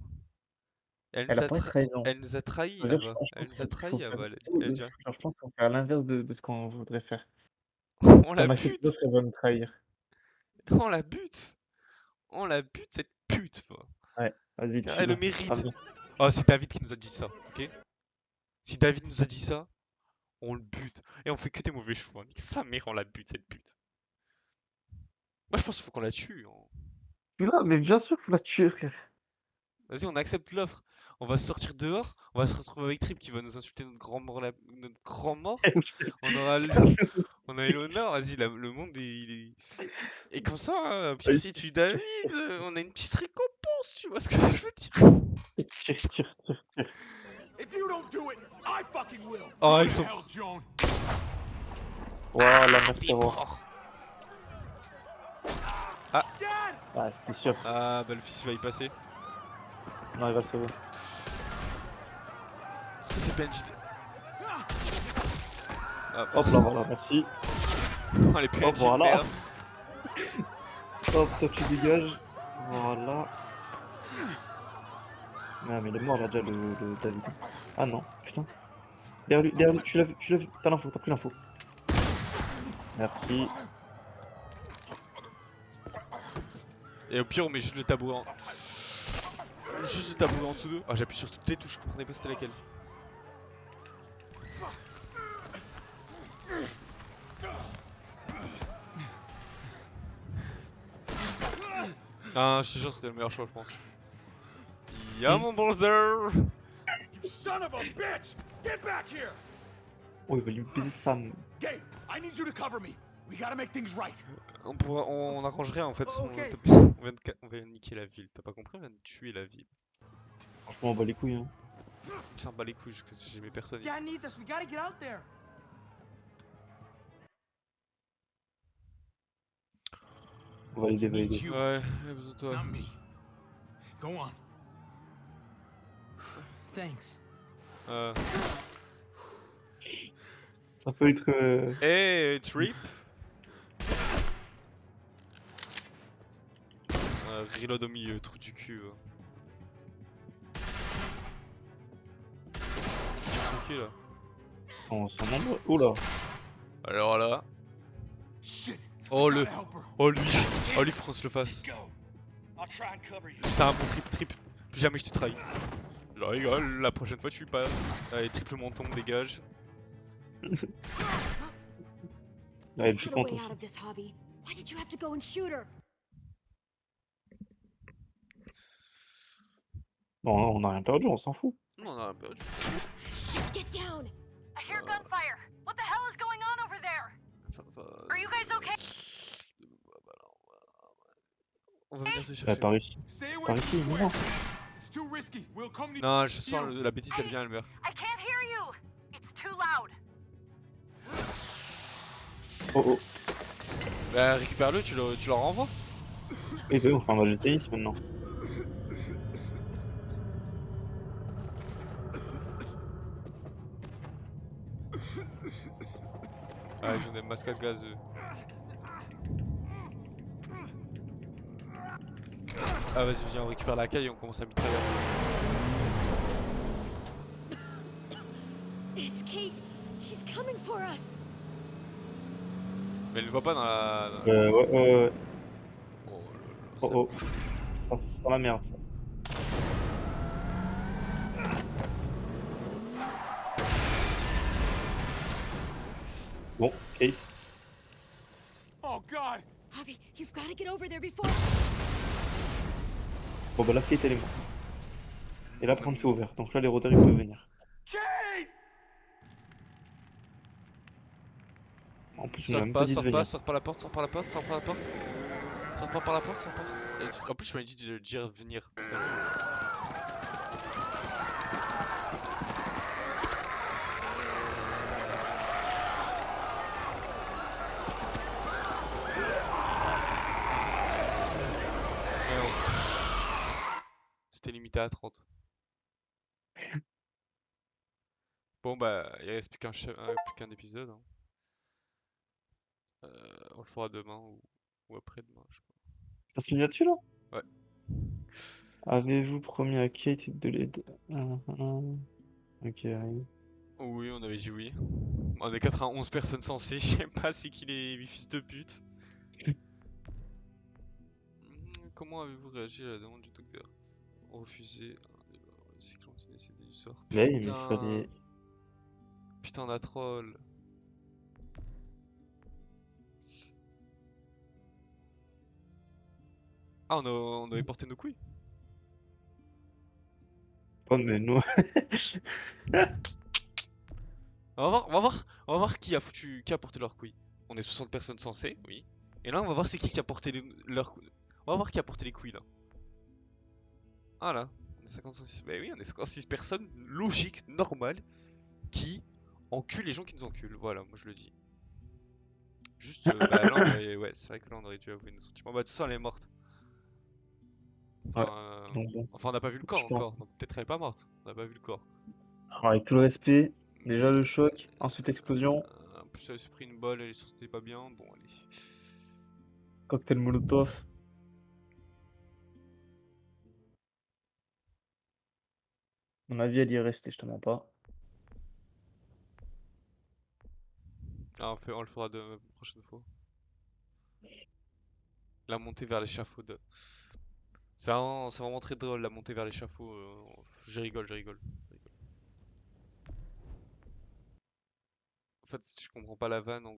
Elle Elle nous a a, pas trahison. elle nous a trahis, Ça veut dire, Ava. je Elle pense nous a qu'il faut trahis, faire Ava. Elle a dit- tout elle a dit- je pense qu'on fait à l'inverse de ce qu'on voudrait faire. On la Comme à cette bute. meuf, elle va nous trahir. On la bute. On la bute, cette pute. Quoi. Ouais, vas-y, Elle le tue-la. mérite. Ah, bien. Oh, c'est David qui nous a dit ça, ok? Si David nous a dit ça, on le bute. Et on fait que des mauvais choix. Nique sa mère, on la bute, cette pute. Moi, je pense qu'il faut qu'on la tue. Hein. Là, mais bien sûr qu'il faut la tuer, frère. Vas-y, on accepte l'offre. On va sortir dehors. On va se retrouver avec Trip qui va nous insulter notre grand mort. Notre grand mort. On aura on a eu l'honneur. Vas-y, le monde il est. Et comme ça, puis si tu David, on a une petite récompense. Tu vois ce que je veux dire? Tire. If you don't do it, I fucking will. Oh, Go ils to sont- hell, Joan. Voilà, merci. Ah. Ah, c'était sûr. Ah, bah le fils va y passer. Non, il va le sauver. Est-ce que c'est Benji? Ah, Hop là, voilà, merci. Oh, les PNJ Hop, de voilà. merde. Hop, toi tu dégages. Voilà. Ah, mais il est mort là déjà, le David. Ah non, putain. Derrière lui, tu l'as vu, t'as l'info, t'as pris l'info. Merci. Et au pire, on met juste le tabouret en... Juste le tabouret en dessous d'eux. Ah, j'appuie sur toutes les touches, je comprenais pas c'était laquelle. Ah, je te jure, c'était le meilleur choix, je pense. Y'a mon brother! You son of a bitch! Get back here! Oh, il va lui baiser sa... Gabe, I need you to cover me. We gotta make things right. On arrangerait en fait. Ok. On vient de niquer la ville. T'as pas compris? On vient de tuer la ville. Franchement, on bat les couilles, hein. On s'en bat les couilles, j'ai mes personnes. Dad needs us. We gotta get out there. On va les valider. Ouais, j'ai besoin de toi. Not me. Go on. Thanks. Ça peut être... Hey, Trip! Reload au milieu, trou du cul. Ils qui là? Ils sont nombreux. Oula. Alors là. Oh lui, faut qu'on se le fasse. C'est un bon trip. Plus jamais je te trahis. Je rigole, la prochaine fois tu passes. Allez, triple menton, dégage. Ouais, We plus had a way content out aussi. of this, Javi. Why did you have to go and shoot her? Bon, on a rien perdu, on s'en fout. Non, on a perdu. Shit, get down! I hear gunfire. What the hell is going on over there? Are you guys okay? On va venir te Bah, chercher. par ici. Stay away Par from ici, the mais square. non. It's too risky. We'll come to Non, je sens la bêtise, elle vient, elle meurt. I can't hear you. It's too loud. Oh oh. Bah, récupère-le, tu le renvoies. Et ben, on fait un match de tennis maintenant. Ah, ils ont des masques à gaz, eux. Ah, vas-y, viens, on récupère la caille et on commence à mitrailler. It's Kate. She's coming for us. Mais elle ne voit pas dans la. Ouais. Oh là là, Oh oh. Oh, c'est dans la merde ça. Bon, Kate. Oh God! Javi, you've got to get over there before. Bon bah la Kate elle est morte. Et la porte s'est ouverte, donc là les rôdeurs ils peuvent venir. En plus on a Sors même pas, pas dit de sors venir. pas, sors par la porte, sors par la porte, sors par la porte. Sors pas par la porte, sors pas. En plus, je m'avais dit de dire venir. C'était limité à 30. Bon bah, il reste plus qu'un épisode. Hein. On le fera demain ou après-demain, je crois. Ça se finit là-dessus là? Ouais. Avez-vous promis à Kate de l'aider? Ok, oui. Oui, on avait dit oui. On est 91 personnes censées, je sais pas c'est qui les fils de pute. Comment avez-vous réagi à la demande du docteur? Refusé. C'est que l'on s'est décédé du sort. Mais il Putain. fallait... Putain, on a troll. Ah, on avait porté nos couilles. Oh mais nous... On va voir qui a porté leurs couilles. On est 60 personnes censées, oui. Et là, on va voir c'est qui a porté leurs couilles. On va voir qui a porté les couilles là. Ah là, on est 56. Bah oui, on est 56 personnes logiques, normales, qui enculent les gens qui nous enculent. Voilà, moi je le dis. Juste, bah là, ouais, c'est vrai que là, on aurait dû avouer nos sentiments. Bah, de toute façon, elle est morte. Enfin, Ouais, donc bon. enfin on n'a pas vu le corps Je pense. encore, donc peut-être elle est pas morte. On n'a pas vu le corps. Alors, avec tout le respect, déjà le choc, ensuite explosion, En plus, elle s'est pris une balle, elle se sentait pas bien. Bon, allez. cocktail molotov. Mon avis, elle y est restée, je te mens pas. Ah, on le fera de prochaine fois. La montée vers l'échafaud. C'est vraiment très drôle la montée vers l'échafaud. Je rigole. En fait, je comprends pas la vanne.